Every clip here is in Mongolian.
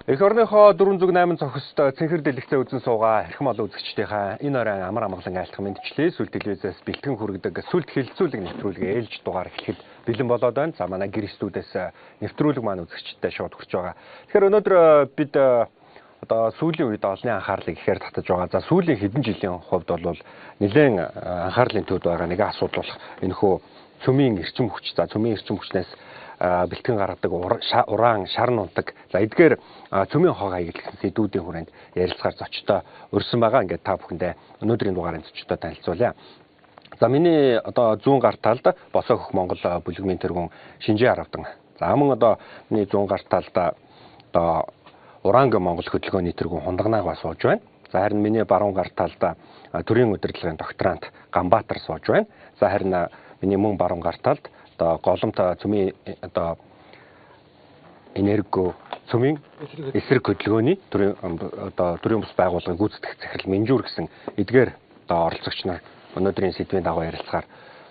Эх орныхоо 408 цохист цэнхэр дэлгэцээ үзэн суугаа хэрхэн олон үзэгчдийнхаа энэ оройн амар амгалан айлтгах мэдчлээ. Сүлд телевизээс бэлтгэн хүргэдэг сүлд хэлэлцүүлэг нэвтрүүлгээ ээлж дугаар эхлэхэд бэлэн болоод байна. За манай гэр студиэс нэвтрүүлэг маань үзэгчдтэй шууд хүрч байгаа. Тэгэхээр өнөөдөр бид одоо сүүлийн үед олонний анхаарлыг ихээр татаж байгаа. За сүүлийн хэдэн жилийн хувьд бол нэлээд анхаарлын төвд байгаа нэг асуудал болох энэхүү цөмийн эрчим хүч. За цөмийн эрчим хүчнээс бэлтгэн гаргадаг уран, шар нунтаг. За эдгээр цөмийн хог хаягдсан сэдвүүдийн хүрээнд ярилцахаар зочтой өрсөн байгаа. Ингээд та бүхэндээ өнөөдрийн дугаарын зочтой танилцуулъя. За миний одоо зүүн гар талд Босоо хөх Монгол бүлэгмийн тэргүүн Шинжээ Аравдан. За мөн одоо миний зүүн гар талд одоо Уранг Монгол хөдөлгөөний тэргүүн Хундагнаа бас сууж байна. За харин миний баруун гар талд төрийн удирдлагын докторант Ганбаатар сууж байна. За харин миний мөн баруун гар талд одоо голомт цөмийн одоо энерго цөмийн эсрэг хөдөлгөөний төрийн бус байгууллагын гүйцэтгэх захирал Минжүүр гэсэн эдгээр одоо оролцогч нар өнөөдрийн сэдвийн дагуу ярилцахаар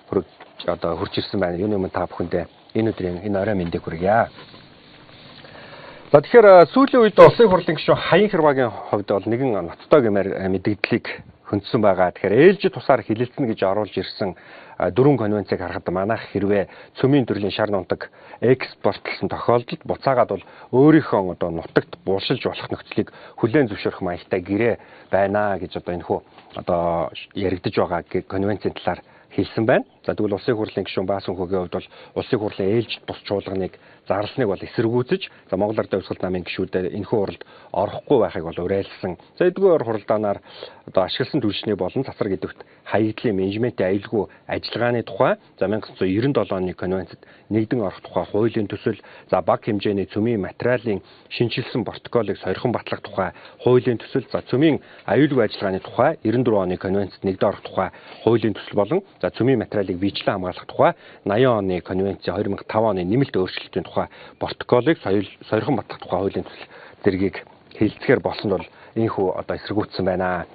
хурж ирсэн байна. Юуны өмнө та бүхэндээ энэ өдрийн энэ орой мэндийг хүргье. За тэгэхээр сүүлийн үед улсын хурлын гишүүн Хаян Хэрвагийн хувьд бол нэгэн ноцтой гэмээр мэдээллийг хөндсөн байгаа. Тэгэхээр ээлжид тусаар хилэлцэн гэж оруулж ирсэн дөрвөн конвенцийг харахад манайх хэрвээ цөмийн төрлийн шар нунтаг экспортлсон тохиолдолд буцаагаад бол өөрийнхөө одоо нутагт бууршилж болох нөхцөлийг хүлээн зөвшөөрөх маягтай гэрээ байна гэж одоо энэхүү одоо яригдж байгаа конвенцийн талаар хэлсэн байна. За тэгвэл улсын хурлын гишүүн Баасан хөөгийн хувьд бол улсын хурлын ээлжид бус чуулганыг зарлсныг бол эсэргүүцэж Монгол Ардын Хувьсгал намын гишүүдээр энэхүү уралд орохгүй байхыг бол уриалсан. За эдгээр хуралдаанаар одоо ашигласан түлшний болон засар гэдэгт хаягдлын менежментийн аюулгүй ажиллагааны тухай за 1997 оны конвенцэд нэгдэн орох тухай хуулийн төсөл, за баг хэмжээний цөмийн материалын шинжилсэн протоколыг сойрхон батлах тухай хуулийн төсөл, за цөмийн аюулгүй ажиллагааны тухай 94 оны конвенцэд нэгдэн орох тухай хуулийн төсөл болон за цөмийн материалыг биечлэн хамгаалах тухай 80 оны конвенцийн 2005 оны нэмэлт өөрчлөлтийн тухай протоколыг сойрхон батлах тухай хуулийн төсөл зэргийг хэлцгээр болсон бол энэхүү одоо эсэргүүцсэн байна.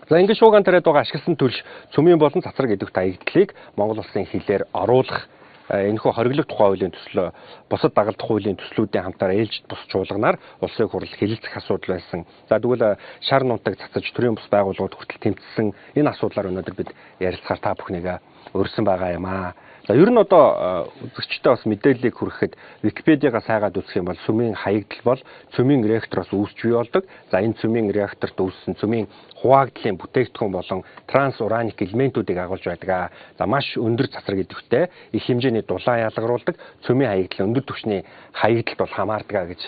За ингээд шууган тариад байгаа ашигласан түлш цөмийн болон цацраг гэдэгт хаягдлыг Монгол улсын хилээр оруулах энэхүү хориглох тухай хуулийн төслөө бусад дагалдах хуулийн төслүүдийн хамтаар ээлжид бус чуулганаар улсын хурал хэлэлцэх асуудал байсан. За тэгвэл шар нунтаг цацаж төрийн бус байгууллагууд хүртэл тэмцсэн энэ асуудлаар өнөөдөр бид ярилцахаар та бүхнийг өрсөн байгаа юм аа. За ер нь одоо үзэгчтэй бас мэдээллийг хүргэхэд Википедиагаа сайгаад үзэх юм бол цөмийн хаягдал бол цөмийн реактороос үүсч бий болдог. За энэ цөмийн реакторт үүссэн цөмийн хуваагдлын бүтээгдэхүүн болон трансураник элементүүдийг агуулж байдаг. За маш өндөр цацраг идэвхтэй их хэмжээний дулаан ялгаруулдаг цөмийн хаягдлын өндөр түвшний хаягдалд бол хамаардаг гэж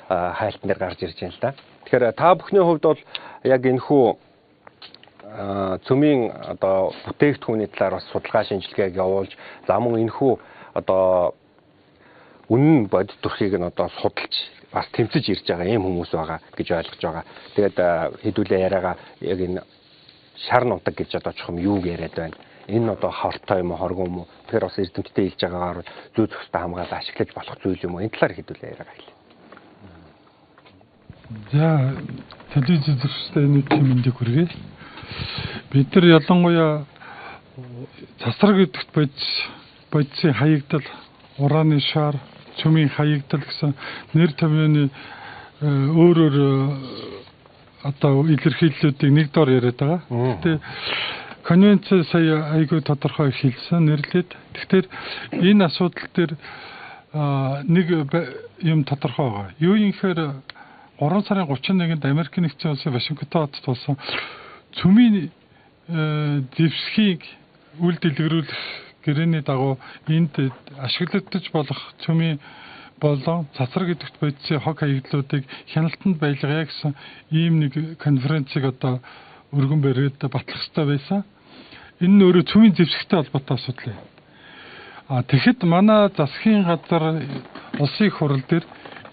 хайлтан дээр гарч ирж байна л да. Тэгэхээр та бүхний хувьд бол яг энэхүү цөмийн одоо бүтээгдэхүүний талаар бас судалгаа шинжилгээг явуулж за мөн энэхүү одоо үнэн бодит төрхийг нь одоо судалж бас тэмцэж ирж байгаа юм хүмүүс байгаа гэж ойлгож байгаа. Тэгээд хэдүүлээ яриагаа яг энэ шар нунтаг гэж одоо чухам юу яриад байна. Энэ одоо хортой юм уу хоргоо юм уу? Тэгэхээр бас эрдэмтдээ хэлж байгаагаар зүй зохистой хамгаалаад ашиглаж болох зүйл юм уу? Энэ талаар хэдүүлээ яриагаа хэлье. За телевиз үзэгчтэй энэ мэндийг хүргэе. Бид нар ялангуяа засраг гэдэгт бодисын хаягдал, ураны шар, цөмийн хаягдал гэсэн нэр томьёоны өөр одоо илэрхийллүүдийг нэг дор яриад байгаа. Гэтэ конвенц сая айгүй тодорхой хэлсэн нэрлээд. Тэгэхээр энэ асуудал дээр нэг юм тодорхой байгаа. Юу юм гэхээр 3 сарын 31-нд Америк нэгдсэн улсын Вашингтон хотод болсон цөмийн дэвсхийг үйл дэлгэрүүлэх гэрээний дагуу энд ашиглагдаж болох цөмийн болон цацраг гэдэгт бодисын хог хаягдлуудыг хяналтанд байлгая гэсэн ийм нэг конференцийг одоо өргөн бариад батлах хэрэгтэй байсан. Энэ нь өөрөө цөмийн дэвсхтэй холбоотой асуудал юм. Тэгэхэд манай засгийн газар улсын хурал дээр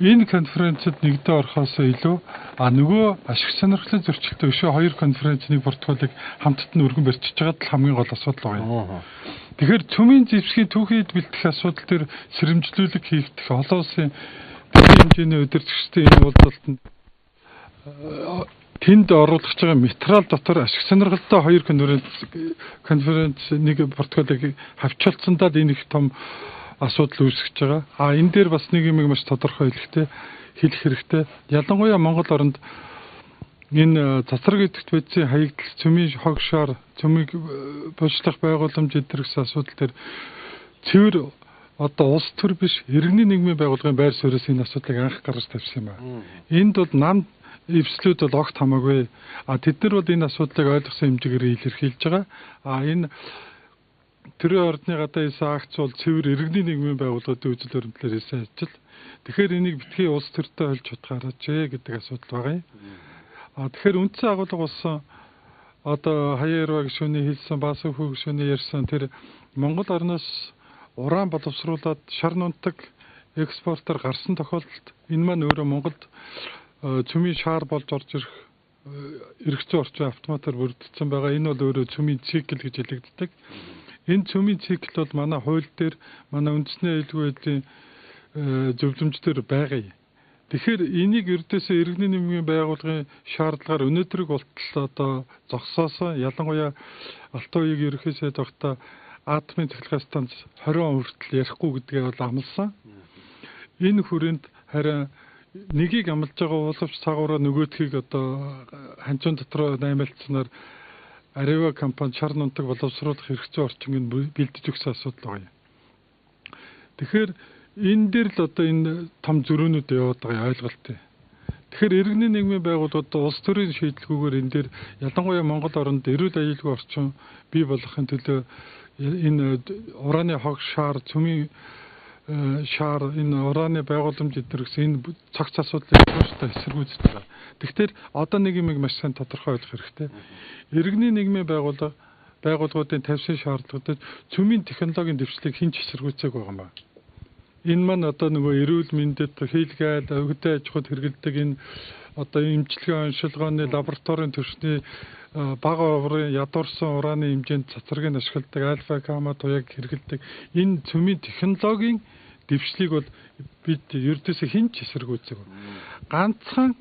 энэ конференцэд нэгдээ орохоос илүү нөгөө ашиг сонирхлын зөрчилтэй өшөө хоёр конференцийн протоколыг хамтд нь өргөн барьчихж байгаад л хамгийн гол асуудал байгаа юм. Тэгэхээр цөмийн зэвсгийн түүхийд бэлтгэх асуудал дээр сэрэмжлүүлэг хийгдэх олон улсын хэмжээний удирдагчдын энэ уулзалтанд тэнд оруулах байгаа материал дотор ашиг сонирхолтой хоёр конференц нэг протоколыг хавчилсандаа энэ их том асуудал үүсгэж байгаа. Энэ дээр бас нэг юм маш тодорхой хэлэхдээ хэлэх хэрэгтэй. Ялангуяа Монгол оронд энэ цацраг идэвхт байцын хаягдал, цөмийн хогшоор, цөмийг боловсруулах байгууламж эдгэрсэн асуудал төр цэвэр одоо улс төр биш иргэний нийгмийн байгууллагын байр суурьас энэ асуудлыг анх гаргаж тавьсан юм байна. Энд бол нам эвслүүд бол огт хамаагүй. Тэд нар бол энэ асуудлыг ойлгосон хэмжээгээр илэрхийлж байгаа. Энэ төрийн ордны гадаа хийсэн акц бол цэвэр иргэний нийгмийн байгууллагын үзэл баримтлалаар хийсэн ажил. Тэгэхээр энийг битгий улс төртэй олж чадхаараач гэдэг асуудал байгаа юм. Тэгэхээр үндсэн агуулга болсон одоо хаяарва гишүүний хэлсэн, Басуух гишүүний ярьсан тэр Монгол орноос уран боловсруулад шар нунтаг экспортоор гарсан тохиолдолд энэ маань өөрөө Монголд цөмийн шаар болж орж ирэх эргэцүү орчин автоматар бүрдсэн байгаа. Энэ бол өөрөө цөмийн цикл гэж хэлэгддэг. Энэ цөмийн цикл бол манай хууль дээр, манай үндэсний аюулгүй байдлын зөвлөмждөр байгаа. Тэгэхээр энийг ердөөсөө иргэний нийгмийн байгууллагын шаардлагаар өнөөдрийг болтол одоо зогсоосон. Ялангуяа Алтан үеийг ерөнхий сайд тогтоо атомын цахилгаан станц 20 он хүртэл ярихгүй гэдгээ бол амласан. Энэ хүрээнд харин нэгийг амлаж байгаа боловч цаагаараа нөгөөдхийг одоо ханчуун дотроо наймаалцсанаар Арева компани шар нунтаг боловсруулах хэрэгцээ орчинг бэлдэж өгсөн асуудал байна. Тэгэхээр энэ дээр л одоо энэ том зөрүүнүүд яваад байгаа ойлголттой. Тэгэхээр иргэний нийгмийн байгууллагууд улс төрийн шийдлгүүгээр энэ дээр ялангуяа Монгол оронд эрүүл аюулгүй орчин бий болгохын төлөө энэ ураны хог шаар, цөмийн шаар, энэ ураны байгууламж эдгэрсэн энэ цогц асуудлыг тууштай эсэргүүцэж байгаа. Тэгэхээр одоо нэг юм маш сайн тодорхой ойлгох хэрэгтэй. Иргэний нийгмийн байгууллагуудын тавьсан шаардлагуудад цөмийн технологийн дэвшлиг хэн ч эсэргүүцээг байгаа юм байна. Энэ маань одоо нөгөө эрүүл мэндэд хийлгээд өвгөдөө аж ахуйд хэрэгэлдэг энэ одоо эмчилгээ оншилгооны лабораторийн түвшний бага оврын ядуурсан ураны хэмжээнд цацрагыг ашигладаг альфа гамма туяаг хэрэгэлдэг энэ цөмийн технологийн дэвшлиг бол бид ердөөсөө хэн ч эсэргүүцээг. Ганцхан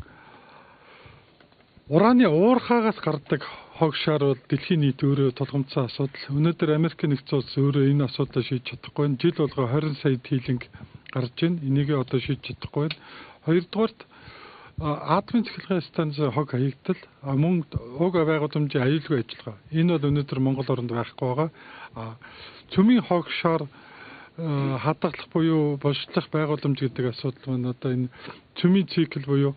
ураны уурхаагаас гардаг хог шаар бол дэлхийн нийт өөрөө тулгамдсан асуудал. Өнөөдөр Америк нэгдсэн улс өөрөө энэ асуудлыг шийдэж чадахгүй. Жил болго 20 сая тийлэнг гарч байна. Энийг одоо шийдэж чадахгүй. Хоёрдугаарт атомын цахилгаан станц хог хаягдал мөн уг байгууламжийн аюулгүй ажиллагаа. Энэ бол өнөөдөр Монгол оронд байхгүй байгаа. Цөмийн хог шаар хадгалах буюу боловсруулах байгууламж гэдэг асуудал маань одоо энэ цөмийн цикл буюу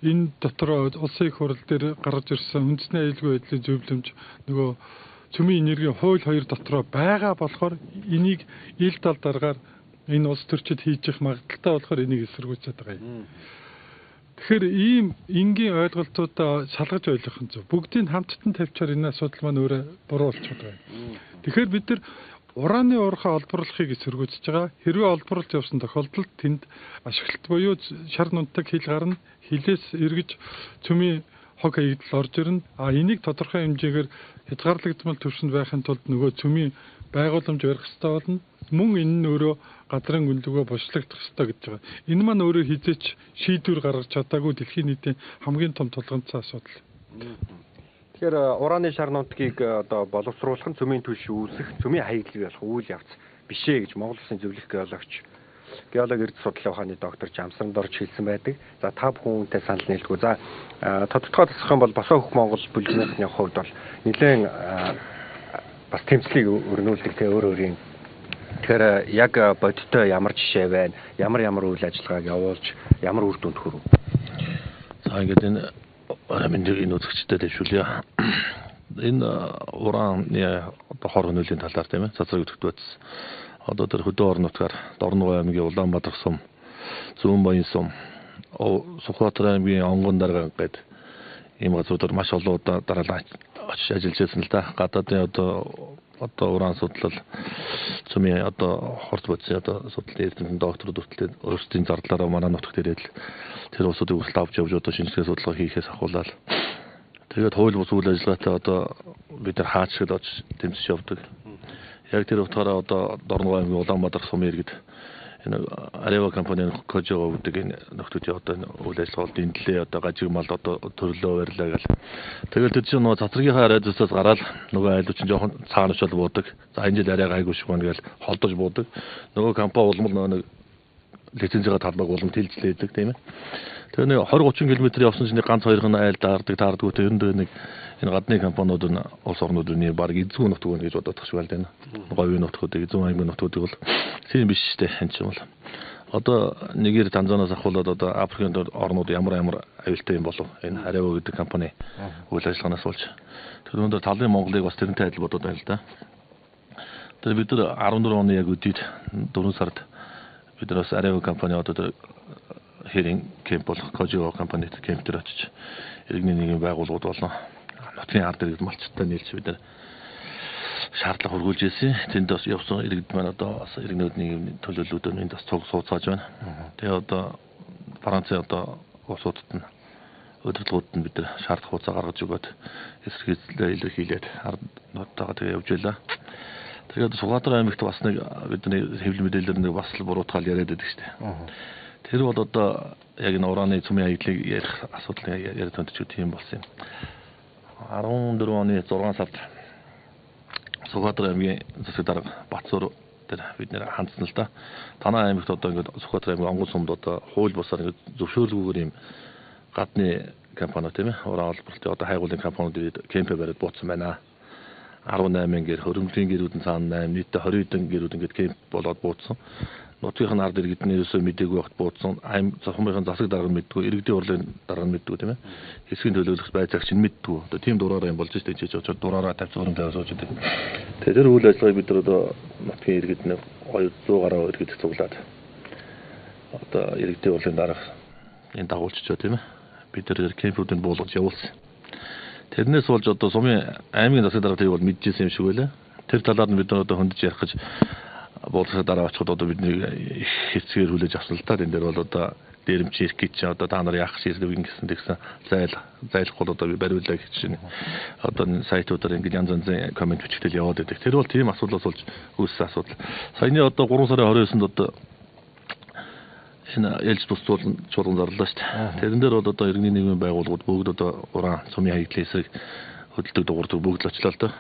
энэ дотор улсын их хурал дээр гарч ирсэн үндэсний аюулгүй байдлын зөвлөмж нөгөө цөмийн энергийн хууль 2 дотроо байгаа болохоор энийг ил тал дараагаар энэ улс төрчид хийж их магадaltaй болохоор энийг эсэргүүцээд байгаа юм. Тэгэхээр ийм энгийн ойлголтуудаа шалгаж ойлгох нь зөв. Бүгдийг хамттан тавьчаар энэ асуудал маань өөрөө буруу болчиход байгаа. Тэгэхээр бид нар ураны уурхаа олборлохыг эсэргүүцэж байгаа. Хэрвээ олборлж явсан тохиолдолд тэнд ашиглалт буюу шар нунтаг хил гарна, хилээс эргэж цөмийн хог хаягдал орж ирнэ. Энийг тодорхой хэмжээгээр хязгаарлагдмал төвшөнд байхын тулд нөгөө цөмийн байгууламж барих ёстой болно. Мөн энэ нь өөрөө газрын үнэлгээгөө бослогдох ёстой гэж байгаа. Энэ маань өөрөө хизээч шийдвэр гаргаж чадаагүй дэлхийн нийтийн хамгийн том тулгамдсан асуудал. Тэгэхээр ураны шар нунтгийг одоо боловсруулах нь цөмийн түвш үүсэх, цөмийн хаягдлыг болох үйл явц бишээ гэж Монгол Улсын зөвлөх геологи эрдэнэ судлалын ухааны доктор Жамсранд орж хэлсэн байдаг. За та бүхэн үүнтэй санал нийлгүй. За тодорхой тасах юм бол Босоо хөх Монгол бүлгийн хувьд бол нэлээд бас тэмцлийг өрнүүлдэг те өөр өөрийн. Тэгэхээр яг бодиттой ямар жишээ байна? Ямар үйл ажиллагааг явуулж ямар үр дүнд хүрв? За ингээд энэ энэ үзэгчтэй дэвшүүлье. Энэ ураны одоо хор хөнөөлийн талаар тийм ээ цацраг өгдөгт байц. Одоо тэр хөдөө орон нутгаар Дорногов аймгийн Улаанбаатар сум, Зүүн Баян сум, Сүхбаатар аймгийн Онгон дарга гэдэг ийм газруудаар маш олон удаа дараалал очиж ажиллаж байсан л да. Гадаадын одоо уран судлал цөмийн одоо хорт бодис одоо судлалын эрдэмтэн докторууд хүртэл өөрсдийн зардлаараа манай нутагт ирээд тэр улсуудыг хүсэлт авч явж одоо шинжилгээ судалгаа хийхээс ахуулаад тэгээд хууль бус үйл ажиллагаатай одоо бид нар хаачрал очиж тэмцэж явдаг. Яг тэр утгаараа одоо Дорногов аймгийн Улаанбаатар сумын иргэд энэ Арева компанийн Кожоо гэдэг энэ нөхдүүдийн одоо үйл ажиллагаанд эндэлээ одоо гажиг мал одоо төрлөө барьлаа гэл. Тэгэл тэр чинь нөгөө цацрагийнхаа радиусаас гараад нөгөө айлуу чинь жоохон цаана очил буудаг. За энэ жил арай гайгүй шиг байна гэл холдож буудаг. Нөгөө компани улмал нэг лицензийн талбайг болон тэлжлээдэг тийм ээ. Тэгээ нэг 20-30 км явсан чинь ганц хоёрхан айл даардаг те ерөндөө нэг энэ гадны компаниуд нь улс орнуудын баг эзгүй нутг гэж боддог шиг байна. Говийн нутгуудыг 100 аймгийн нутгуудыг бол тийм биш штэ энэ ч юм бол. Одоо нэгээр Танзаниас ахуулаад одоо Африкийн орнууд ямар аюултай юм болов энэ Арево гэдэг компани үйл ажиллагаанаас болж. Тэр өндөр талын Монголыг бас тэрнтэй адил бодоод байна л да. Тэр бид нар 14 оны яг үдийд 4 сард бид нар бас Арево компани одоо хэрийн кемп болох Кожио компанид кемп дээр очиж иргэний нийгмийн байгууллагууд болон нутгийн ард иргэд малчтай нийлж бид нар шаардлага хургуулж ирсэн. Тэнд бас явсан иргэд маань одоо бас иргэнүүд нийгмийн төлөөллүүдээр энд бас цуг сууцааж байна. Тэгээ одоо Францын одоо улсуудад нь өдөрлгүүд нь бид нар шаардлага хуцаа гаргаж өгөөд эсэргээрээ илэрхийлээд ард нутгаа тэгээ явж байлаа. Тэгээд Сугаатар аймагт бас нэг бидний хэвлэл мэдээлэлээр нэг бас л буруутгаал яриад байдаг шүү дээ. Тэр бол одоо яг энэ ураны цөмийн аядлыг ярих асуудал яриад байгаа ч тийм болсон юм. 14 оны 6 сард Сугаатар аймгийн засаг дарга Батцуур дээр бид нэр хандсан л да. Танай аймагт одоо ингээд Сугаатар аймгийн онгон сумд одоо хууль бусаар ингээд зөвшөөрлгүйгээр юм гадны компаниуд тийм ээ уран олборлтын одоо хайгуулын компаниуд кемп бариад бууцсан байна. 18 гэр хөрөнгөлийн гэрүүдэн цаана 8 нийтдээ 20 хэдэн гэрүүд ингээд кемп болоод бууцсан. Нутгийн ард иргэд нэрсөө мдэггүй багт бууцсан. Аймаг захмын засаг дарга мэддэггүй, иргэдийн урлын дарга мэддэггүй тийм ээ. Хэсгийн төлөөлөх байцаагч нь мэддэггүй. Одоо тийм дураараа юм болж штэ чи очоод дураараа тавьсан тавьж сууж байдаг. Тэр үйл ажиллагааг бид нар одоо нутгийн иргэд нэг 200 гаруй иргэд цуглаад одоо иргэдийн урлын дарга энэ дагуулччаа тийм ээ. Бид нар кемпүүдийг буулгаж явуулсан. Тэрнээс болж одоо сумын аймгийн засаг дарга тэрийг бол мэдчихсэн юм шиг байлаа. Тэр талаар нь бид нар одоо хөндөж ярих гэж буулгахад дараа очиход одоо бидний их хэцгээр хүлээж авсан л та. Тэн дээр бол одоо дээрэмч ирэх гэж одоо та нар яах шийдвэр ингэсэн тэгсэн зайлахгүй одоо би бариулаа гэж чинь одоо сайтуудаар ингэ янз янзын комент бичгтэл яваад байдаг. Тэр бол тийм асуудлаас болж үүссэн асуудал. Саяны одоо 3 сарын 29-нд одоо энэ ялж тусцуулан чуулган зарлаа шүү дээ. Тэрэн дээр бол одоо иргэний нийгмийн байгууллагууд бүгд одоо уран цөмийн хаягдлын эсрэг хөдөлдөг дуурдаг бүгд л очлоо л доо.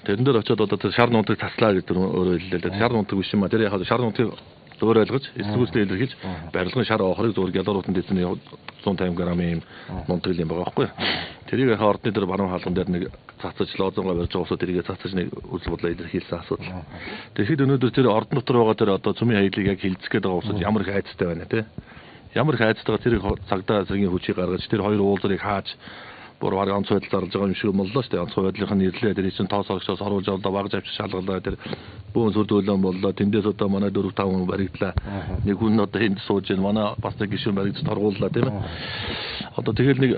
Тэрэн дээр очиод одоо тэр шар нунтыг таслаа гэдэг өөрөө хэллээ. Шар нунтыг биш юм а. Тэр яхаа шар нунтыг зөөр ойлгож, эсвэлтэй илэрхийлж барилгын шар охрыг зөөр гялууртанд дэсэн 150 г-ийн нунтыг юм байгаа байхгүй. Тэрийг яхаа ордны дээр баруун хаалган дээр нэг цацаж лоозонгоо барьж байгаа усоо тэрийг цацаж нэг үзэл бодлоо илэрхийлсэн асуудал. Тэгэхэд өнөөдөр тэр ордон дотор байгаа тэр одоо цөмийн хаягдлыг яг хилцэх гээд байгаа усад ямар их айцтай байна те. Ямар их айцтайгаа тэрийг цагдаа зэргийн хүчийг гаргаж тэр хоёр уулзрыг хааж буруу онцгой байдал зарлж байгаа юм шиг боллоо шүү дээ. Онцгой байдлын нэрлээ тэр чинь тоос орогчоос оруулж авлаа баг завч шалгалаа тэр бүүн сүрдүүлэн боллоо. Тэндээс одоо манай 4-5 хүн баригдлаа. Нэг хүн одоо энд сууж байна. Манай бас нэг гишүүн баригдаж торгууллаа тийм ээ. Одоо тэгэл нэг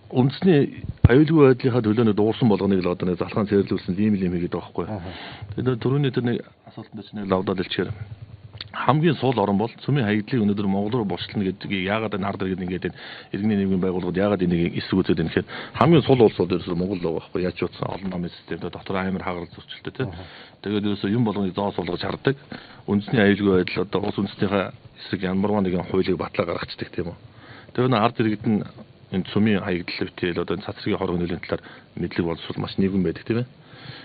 үндэсний аюулгүй байдлынхаа төлөө дуурсан болгоныг л одоо нэг залхаан цэрлүүлсэн ийм юм хийгээд байгаа байхгүй. Тэгээд түрүүний тэр нэг асуултанд чинь нэг лавдаад илчээр хамгийн сул орн бол цөмийн хаягдлыг өнөөдөр Монгол руу бослно гэдгийг яагаад энэ ард иргэд ингээд иргэний нийгмийн байгууллагууд яагаад энийг эсрэг үзээд байна гэхээр хамгийн сул улс бол ерөөсөө Монгол л байгаа байхгүй яаж ч утсан олон намын системтэй дотор амар хагарал зөрчилтэй тийм. Тэгээд ерөөсөө юм болгоныг зоо суулгаж хардаг. Үндэсний аюулгүй байдал одоо улс үндэстнийхээ эсрэг ямарваа нэгэн хуулийг батлаа гаргацдаг тийм үү. Тэгээд ард иргэд нь энэ цөмийн хаягдал битэл одоо цацрын хорог нөлөөний талаар мэдлэг боловсрол маш нэгэн байдаг тийм ээ.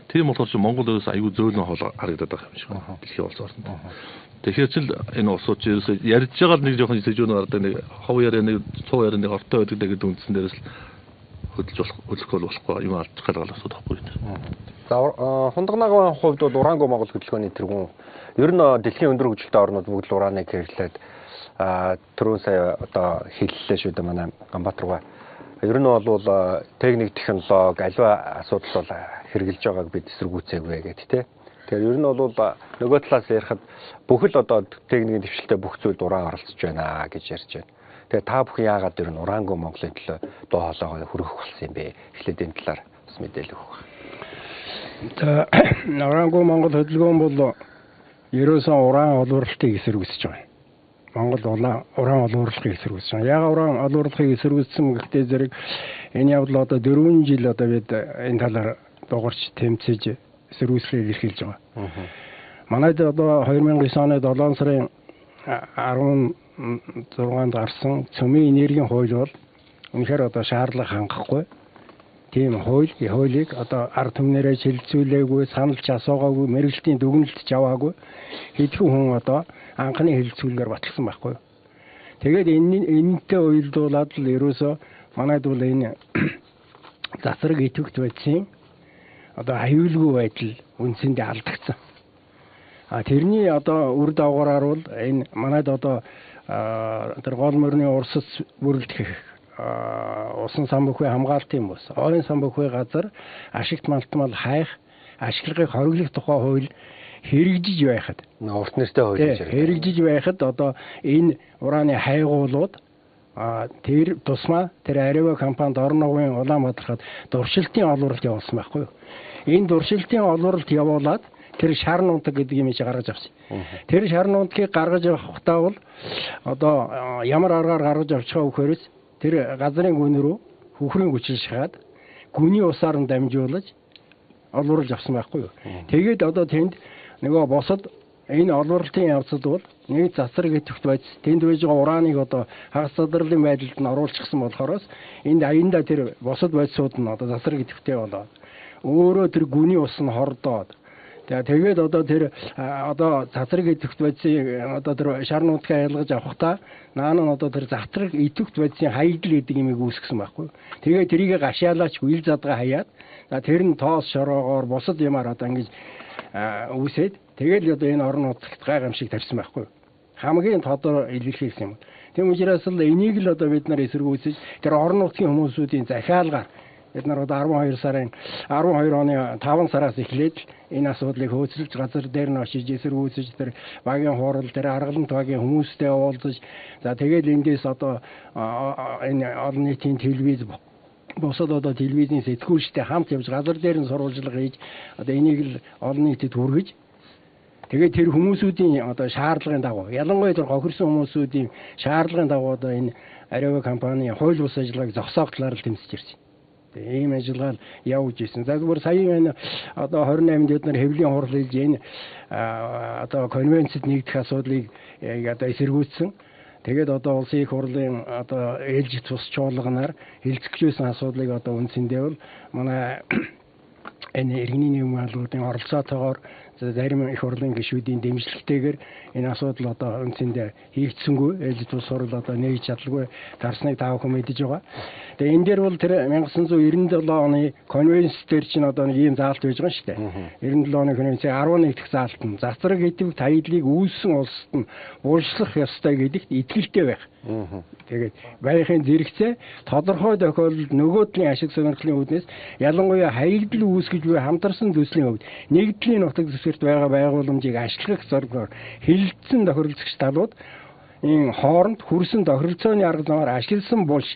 Тийм болохоор ч Монгол ерөөсөө аюул зөөлөн хоол харагдаад байгаа юм шиг байна. Дэлхийн улс орнд. Тэгэхээр ч энэ улсууд ч ерөөсөө ярьж байгаа нэг жоохон сэжүүн гардаг нэг хов яриа нэг цуу яриа нэг ортой байдаг гэдэг үндсэн дээрээс л хөдөлгөөл болохгүй юм алдах гал асуудаг байхгүй. За Хундагнагийн хувьд бол Ураангүй Монгол хөдөлгөөний тэргүүн ер нь дэлхийн өндөр хөгжилтэй орнууд бүгд л урааныг хэрэглээд түрүүн сая одоо хэллээ шүү дээ манай Ганбаатарга. Ер нь бол техник технологи аливаа асуудал бол хэрэгжилж байгааг бид эсэргүүцээгүй гэдэг тийм. Тэгэхээр ер нь бол нөгөө талаас ярихад бүхэл одоо техникийн дэвшилтэд бүх зүйлд уран оролцож байна гэж ярьж байна. Тэгээ та бүхэн яагаад ер нь Ураангүй Монголын төлөө дуу хоолойгоо хөргөх болсон юм бэ? Эхлээд энэ талаар бас мэдээлэл өгөх. За Ураангүй Монгол хөдөлгөөн бол ерөөсөн уран олборлтыг эсэргүүцэж байгаа. Монгол уран олборлохыг эсэргүүцэж байгаа. Яагаад уран олборлохыг эсэргүүцсэн гэхдээ зэрэг энэ явдал одоо 4 жил одоо бид энэ талаар дуурч тэмцэж эсэргүүцлийг эрхэлж байгаа. Манайд одоо 2009 оны 7 сарын 16-нд гарсан цөмийн энергийн хууль бол үнэхээр одоо шаардлага хангахгүй. тийм хуулийг одоо ард түмнэрээ шилжүүлээгүй, саналч асуугаагүй, мэрэгжлийн дүгнэлт ч аваагүй хэдхэн хүн одоо анхны хэлэлцүүлгээр баталсан байхгүй юу. Тэгээд энэнтэй уялдуулаад л ерөөсөө манайд бол энэ засраг идэвхтэй байдлын одоо аюулгүй байдал үндсэндээ алдагдсан. Тэрний одоо үр дагавраар бол энэ манайд одоо тэр гол мөрний урсас бүрэлдэх усан самбахын хамгаалтын бус, ойрын самбахын газар ашигт малтмал хайх, ашиглагыг хориглох тухай хууль хэрэгжиж байхад урт нэртэй хууль хэрэгжиж байхад одоо энэ ураны хайгуулууд тэр тусмаа тэр Арева компанид орон нутгийн Улаанбаатархад дуршилтын олборлт явуулсан байхгүй юу. Энэ дуршилтын олборлт явуулаад тэр шар нунтаг гэдэг юм чи гаргаж авсан. Тэр шар нунтгийг гаргаж авахдаа бол одоо ямар аргаар гаргаж авчихаа вөхөрөөс тэр газрын гүн рүү хөхрийн хүчил шахаад гүний усаар нь дамжуулж олборлж авсан байхгүй юу. Тэгээд одоо тэнд нөгөө босод энэ олборлтын явцад бол нэг засраг идэвхт байц тэнд байж байгаа урааныг одоо хагас задралын байдалд нь оруулчихсан болохоос энд аяндаа тэр босод байцсууд нь одоо засраг идэвхтэй болоод өөрөө тэр гүний ус нь хордоод тэгээд одоо тэр одоо засраг идэвхт байцын одоо тэр шар нутгаа ялгаж авахдаа наан нь одоо тэр засраг идэвхт байцын хаягдл гэдэг юмыг үүсгэсэн байхгүй. Тэгээд тэрийг гашаалаач үйл задгаа хаяад тэр нь тоос шороогоор бусад юмар одоо ингэж үүсээд тэгэл одоо энэ орон нутагт гайхамшиг тавьсан байхгүй. Хамгийн тодор илэрхийлсэн юм. Тэм учраас л энийг л одоо бид нар эсэргүүцэж тэр орон нутгийн хүмүүсүүдийн захиалгаар бид нар одоо 12 оны 5 сараас эхлээд энэ асуудлыг хөөцөлж газар дээр нь очиж эсэргүүцэж тэр багийн хурал тэр аргалант багийн хүмүүстэй уулзаж за тэгэл эндээс одоо энэ олон нийтийн телевиз босод одоо телевизийн сэтгүүлчтэй хамт явж газар дээр нь сурвалжлага хийж одоо энийг л олон нийтэд хүргэж тэгээд тэр хүмүүсүүдийн одоо шаардлагын дагуу ялангуяа тэр хохирсон хүмүүсүүдийн шаардлагын дагуу одоо энэ Арева компани хууль бус ажиллагааг зогсоох талаар л тэмцэж ирсэн. Ийм ажиллагаа явуулж ирсэн. За зүгээр саяхан одоо 28-нд бид нар хэвлийн хурал хийж энэ одоо конвенцэд нэгдэх асуудлыг одоо эсэргүүцсэн. Тэгээд одоо улсын их хурлын одоо ээлж тус чуулганаар хэлцэглэсэн асуудлыг одоо үндсэндээ бол манай энэ иргэний нийгмийн албуудын оролцоотойгоор зарим их хурлын гишүүдийн дэмжлэгтэйгээр энэ асуудал одоо үндсэндээ хийгдсэнгүй ээлж тус хурал одоо нээж чадалгүй тарсныг тав хүн мэдэж байгаа. Тэгээ энэ дээр бол тэр 1997 оны конвенц дээр чинь одоо нэг ийм заалт байж байгаа шүү дээ. 97 оны конвенцийн 11 дахь заалт нь засраг идэвхт хаягдлыг үүссэн улсад нь уулзлах ёстой гэдэгт итгэлтэй байх. Тэгээд байхын зэрэгцээ тодорхой тохиолдолд нөгөөдлийн ашиг сонирхлын үүднээс ялангуяа хаягдл үүсгэж буй хамтарсан төслийн хувьд нэгдлийн нутаг дэвсгэрт байгаа байгууламжийг ашиглах зорилгоор хилэлцсэн тохиролцогч талууд энэ хооронд хүрсэн тохиролцооны арга замаар ашигласан булш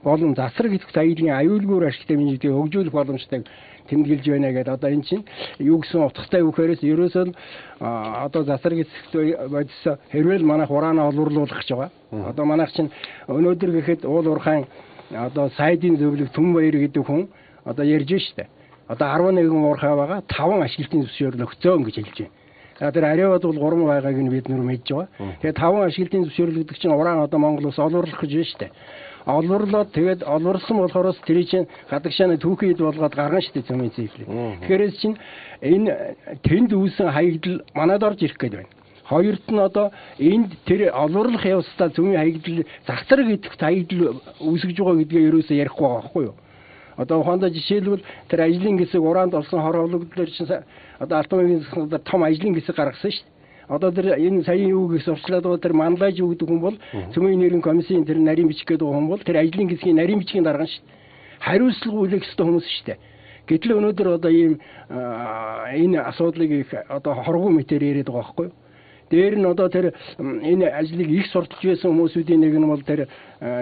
болон засраг идэвхт хаягдлын аюулгүйр ашигтай мэдээллийг хөгжүүлэх боломжтой тэмдэглэж байна гэдэг. Одоо энэ чинь юу гэсэн утгатай вөхөрөөс ерөөсөө одоо засраг эцэгт бодис хэрвээ манайх ураанаа олборлуулах гэж байгаа. Одоо манайх чинь өнөөдөр гэхэд уул уурхайн одоо сайдын зөвлөх Түн Баяр гэдэг хүн одоо ярьж штэ. Одоо 11 уурхай байгаа 5 ашиглалтын зөвшөөрөл өгцөө гэж хэлж байна. Тэр Аревад бол 3 байгааг нь бид нар мэдж байгаа. Тэгээ 5 ашиглалтын зөвшөөрөл гэдэг чинь уран одоо Монголоос олборлох гэж байна штэ. Олборлоод тэгээд олборлсон болохоос тэр чинь гадагшааны түүхийд болгоод гаргана шүү дээ цөмийн цифрийг. Тэгэхээр чинь энэ тэнд үүсэн хаягдл манад орж ирэх гээд байна. Хоёрт нь одоо энд тэр олборлох явцдаа цөмийн хаягдл засраг идэвхт хаягдл үүсгэж байгаа гэдгээ ерөөсөө ярихгүй байгаа байхгүй юу? Одоо ухаандаа жишээлбэл тэр ажлын хэсэг ураанд олсон хороологдлоор чинь одоо алтан үеийн засгийн том ажлын хэсэг гаргасан шүү дээ. Одоо тэр энэ саяын юу гэж сурчлаад байгаа тэр мандаж юу гэдэг хүн бол цөмийн нэрийн комиссийн тэр нарийн бичих гэдэг хүн бол тэр ажлын хэсгийн нарийн бичихийг даргана шүү дээ. Хариуцлага үлээх ёстой хүмүүс шүү дээ. Гэтэл өнөөдөр одоо ийм энэ асуудлыг их одоо хоргоо мэтээр яриад байгаа байхгүй юу? Дээр нь одоо тэр энэ ажлыг их сурталж байсан хүмүүсүүдийн нэг нь бол тэр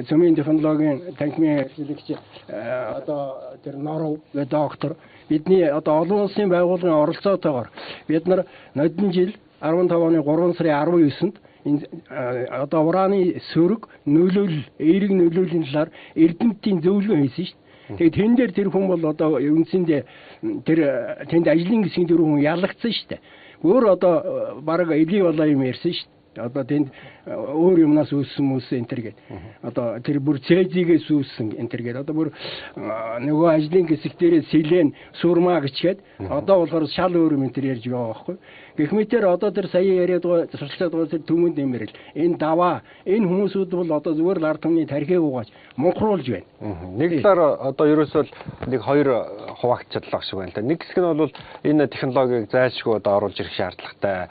цөмийн технологийн танхимын хэрэглэгч одоо тэр Норов доктор бидний одоо олон улсын байгууллагын оролцоотойгоор бид нар нодон жил 15 оны 3 сарын 19-нд энэ одоо ураны сөрөг нөлөөлөл, эерэг нөлөөллийн талаар Эрдэнэтийн зөвлөгөө хийсэн шүү дээ. Тэгээд тэн дээр тэр хүн бол одоо үндсэндээ тэр тэнд ажлын хэсгийн тэр хүн ялагдсан шүү дээ. Өөр одоо баг эдий болоо юм ярьсан шүү дээ. Одоо тэнд өөр юмнаас үүссэн энэ төр гээд. Одоо тэр бүр цэзигээс үүссэн энэ төр гээд. Одоо бүр нөгөө ажлын хэсэг дээрээ сэлэн сурмаа гिचгээд одоо болохоор шал өөр юм энэ төр ярьж байгаа байхгүй. Гэх мэтээр одоо тэр сая яриад байгаа сурчлаад байгаа тэр түмэнд нэмэрэл энэ даваа энэ хүмүүсүүд бол одоо зүгээр л ард түмний тархийг угааж мунхруулж байна. Нэг талаар одоо ерөөсөө нэг хоёр хуваагдчихлаа шиг байна л да. Нэг хэсэг нь бол энэ технологиг зайлшгүй одоо оруулж ирэх шаардлагатай,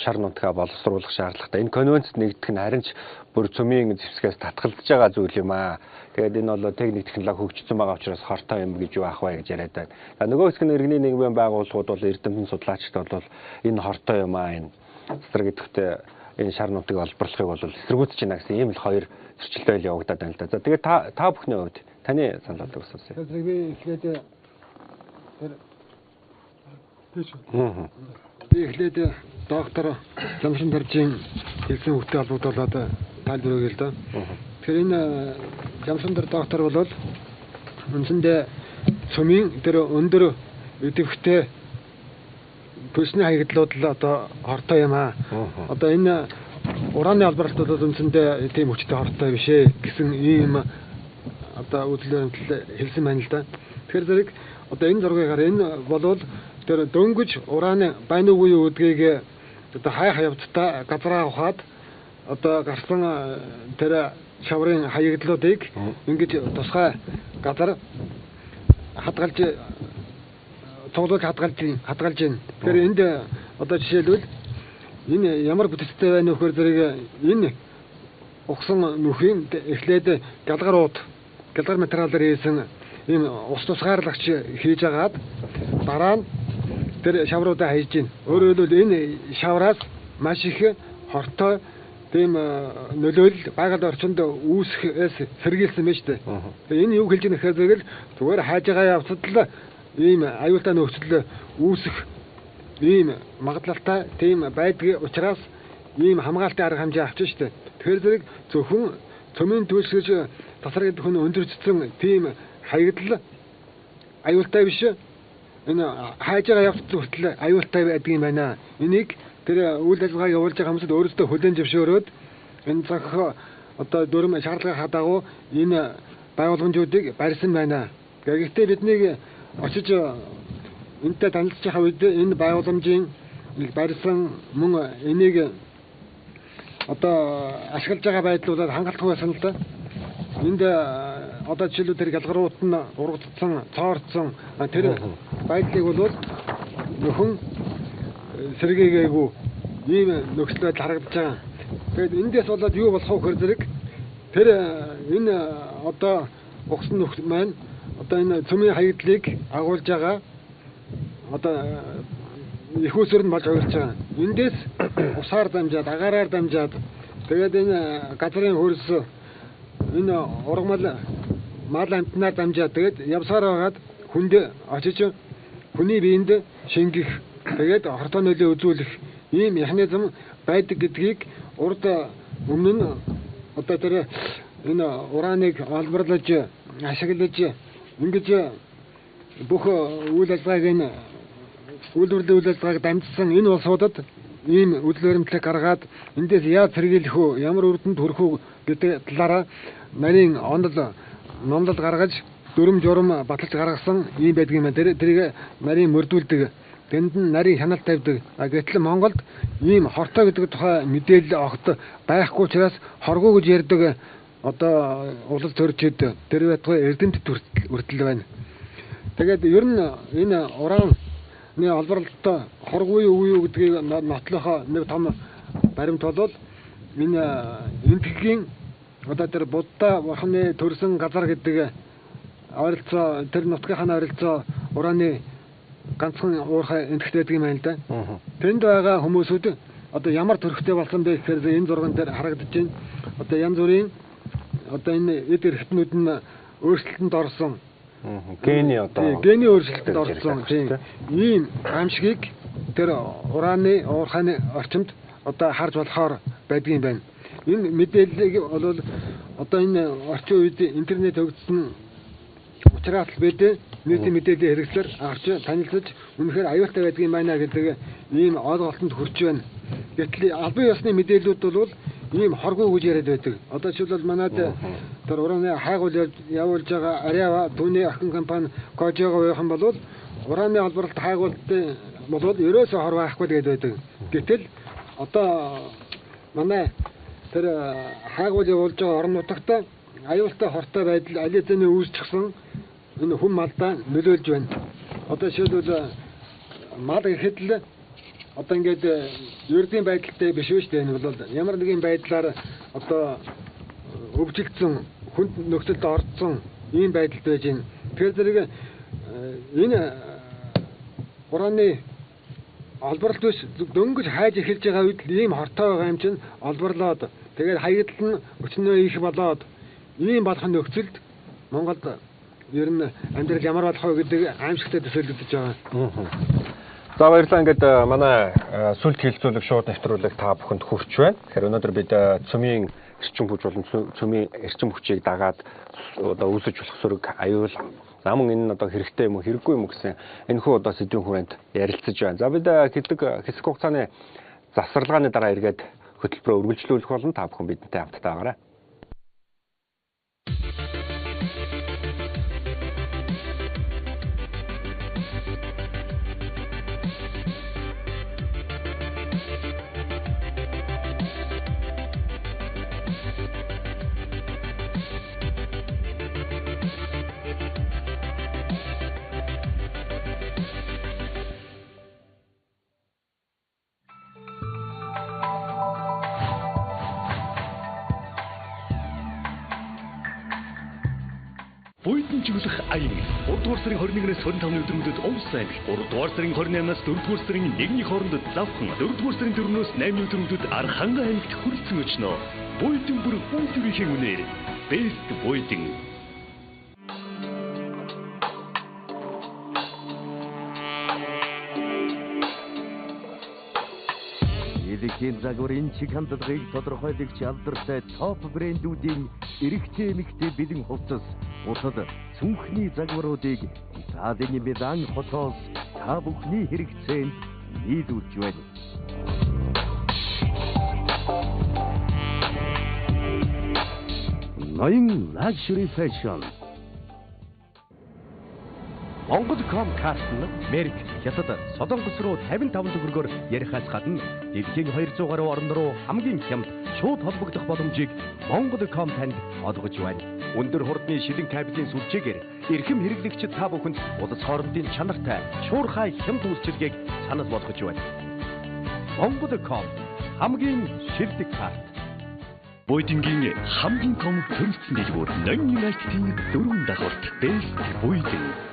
шар нутгаа боловсруулах шаардлагатай. Энэ конвенцэд нэгдэх нь харин ч бүр цөмийн зэвсгээс татгалзаж байгаа зүйл юм аа. Тэгээд энэ бол техник технологи хөгжсөн байгаа учраас хортой юм гэж юу ах вэ гэж яриад байна. Нөгөө хэсэг нь иргэний нийгмийн байгууллагууд бол эрдэмтэн судлаачид бол энэ хортой юм аа, энэ цэцэр гэдэгтээ энэ шар нутгийг олборлохыг бол эсэргүүцэж байна гэсэн ийм л хоёр зөрчилдөөл явагдаад байна л да. За тэгээд та бүхний хувьд таны санал бодлого асуусан. Тэгэхээр би эхлээд эхлээд доктор Замшин Даржийн хэлсэн үгтэй холбогдуулаад тайлбарлая л да. Тэгэхээр энэ Замшин доктор бол үндсэндээ цөмийн тэр өндөр идэвхтэй төсний хаягдлууд л одоо хортой юм аа. Одоо энэ ураны албарлалт бол үндсэндээ тийм хүчтэй хортой биш ээ гэсэн ийм одоо үдлээр хэлсэн байна л да. Тэгэхээр зэрэг одоо энэ зургаагаар энэ болвол тэр дөнгөж ураны байна уу юу гэдгийг одоо хай хаявцтай газраа ухаад одоо гарсан тэр шаврын хаягдлуудыг ингэж тусгай газар хадгалж цуглуулж хадгалж байна. Тэгэхээр энд одоо жишээлбэл энэ ямар бүтцтэй байна вэ гэхээр зэрэг энэ угсан нүхийн эхлээд галгар материалаар хийсэн ийм ус тусгаарлагч хийж агаад дараа нь тэр шавруудаа хайж байна. Өөрөөр хэлбэл энэ шавраас маш их хортой тийм нөлөөлөл байгаль орчинд үүсэхээс сэргийлсэн байна шүү дээ. Тэгээ энэ юу хэлж байгаа нэхэр зэрэг зүгээр хайж байгаа явцад л ийм аюултай нөхцөл үүсэх ийм магадлалтай тийм байдгийн учраас ийм хамгаалтын арга хэмжээ авчих шүү дээ. Тэгэхээр зэрэг зөвхөн цөмийн төлсгөж тасар гэдэг хүн өндөрчсөн тийм хаягдл аюултай биш. Энэ хайж байгаа явцад хүртэл аюултай байдаг юм байна. Энийг тэр үйл ажиллагаа явуулж байгаа хүмүүсд өөрсдөө хүлээн зөвшөөрөөд энэ цаг одоо дүрм шаардлагын хадагуу энэ байгууламжуудыг барьсан байна. Гэхдээ биднийг очиж энэтэй танилцж байгаа үед энэ байгууламжийн барьсан мөн энийг одоо ашиглаж байгаа байдлуудад хангалттай байсан л да. Энд одоо жишээлбэл тэр галгаруут нь ургагдсан, цоорцсон тэр байдлыг бол нөхөн сэргээгээгүй ийм нөхцөл байдал харагдаж байгаа. Тэгээд эндээс болоод юу болох вэ гэхээр зэрэг тэр энэ одоо угсан нөхцөл маань одоо энэ цөмийн хаягдлыг агуулж байгаа одоо их усөр нь болж ойрч байгаа. Эндээс усаар дамжаад, агаараар дамжаад тэгээд энэ газрын хөрс энэ ургамал мал амтнаар дамжаад тэгээд явсаар байгаад хүнд очиж хүний биед шингэх тэгээд хортой нөлөө үзүүлэх ийм механизм байдаг гэдгийг урд өмнө нь одоо тэр энэ ураныг олборлож ашиглаж ингэж бүх үйл ажиллагааг үйл ажиллагааг дамжсан энэ улсуудад ийм үйл баримтлаг гаргаад эндээс яаж сэргийлэх үү, ямар үр дүнд хүрэх үү гэдэг талаараа нарийн номлол гаргаж дүрм журм баталж гаргасан ийм байдаг юм байна. Тэрийг нарийн мөрдүүлдэг. Тэнд нь нарийн хяналт тавьдаг. Гэтэл Монголд ийм хортой гэдэг тухай мэдээлэл огт байхгүй учраас хоргоо гэж ярьдаг одоо улс төрчид тэр байтугай эрдэмтэд хүртэл байна. Тэгээд ер нь энэ ураны олборлолттой хоргүй юу гэдгийг нотлохоо нэг том баримт бол энэ энтхийн одоо тэр Будда бурхны төрсөн газар гэдэг ойролцоо тэр нутгийнхаа ойролцоо ураны ганцхан уурхай энтхтэй байдаг юм байна л да. Тэнд байгаа хүмүүсүүд одоо ямар төрхтэй болсон бэ гэхээр энэ зурган дээр харагдаж байна. Одоо янз бүрийн одоо энэ эд эрхтнүүд нь өөрчлөлтөнд орсон. Гений одоо гений өөрчлөлтөнд орсон ийм аимшигыг тэр ураны уурхайны орчимд одоо харж болохоор байдаг юм байна. Энэ мэдээллийг бол одоо энэ орчин үед интернет өгсөн учраас бид нийтийн мэдээллийн хэрэгслэр авч танилцаж үнэхээр аюултай байдаг юм байна гэдэг ийм ойлголтод хүрч байна. Гэтэл албан ёсны мэдээлүүд бол ийм хоргүй гэж яриад байдаг. Одоо жишээлбэл манайд тэр ураны хайгуул явуулж байгаа Ариава түүний ахын компани Кожого байх юм бол ураны албарт хайгуултын бол ерөөсөө хор байхгүй л гэдэг байдаг. Гэтэл одоо манай тэр хайгуул явуулж байгаа орон нутагт аюултай хортой байдал аль хэдийн үүсчихсэн энэ хүм малдаа нөлөөлж байна. Одоо жишээлбэл мал ихэд л одоо ингээд ердийн байдалтай биш үү дээ. Энэ бол ямар нэгэн байдлаар одоо өвчлөгдсөн хүнд нөхцөлд орцсон ийм байдалд байж байна. Тэгэхээр зэрэг энэ ураны олборлт биш дөнгөж хайж эхэлж байгаа үед ийм хортой байгаа юм чинь олборлоод тэгээд хаягдл нь өчнөө их болоод ийм болох нөхцөлд Монголд ер нь амьдрал ямар болох вэ гэдэг аимшигтай төсөөлөгдөж байгаа. За баярлалаа. Ингээд манай сүлд хилцүүлэг шууд нэвтрүүлэг та бүхэнд хүрч байна. Тэгэхээр өнөөдөр бид цөмийн эрчим хүч болон цөмийн эрчим хүчийг дагаад одоо үүсэж болох сөрөг аюул намын энэ одоо хэрэгтэй юм уу хэрэггүй юм уу гэсэн энэхүү одоо сэдвийн хүрээнд ярилцаж байна. За бид хэсэг хугацааны завсарлагын дараа эргээд хөтөлбөрөөр үргэлжлүүлэх болно. Та бүхэн бидэнтэй хамтдаа байгаарай. Буйдын чиглэх аян 3 дугаар сарын 21-ээс 25-ны өдрүүдэд Овс аймаг, 3 дугаар сарын 28-наас 4 дугаар сарын 1-ний хооронд Завхан, 4 дугаар сарын 4-өөс 8-ны өдрүүдэд Архангай аймагт хүрэлцэн очно. Буйдын бүр үйлдвэрийн үнээр Best Буйдын. Эдгээр загварын чиг хандлагыг тодорхойлогч алдартай топ брэндүүдийн эрэгтэй эмэгтэй бэлэн хувцас утад цүнхний загваруудыг Цаадын Медан хотоос та бүхний хэрэгцээнд нийлүүлж байна. Ноён luxury fashion. Монгол.com карт нь Америк, Хятад, Солонгос руу 55 төгрөгөөр ярихаас гадна дэлхийн 200 гаруй орн руу хамгийн хямд шууд холбогдох боломжийг Монгол.com танд олгож байна. Өндөр хурдны шилэн кабелийн сүлжээгээр эрхэм хэрэглэгчид та бүхэнд улс хоорондын чанартай шуурхай хямд үйлчилгээг санал болгож байна. Монгол.com хамгийн шилдэг карт. Буйдингийн хамгийн том төрөлцсөн дэлгүүр Ноён United-ийн 4 дагуулт Best Буйдин.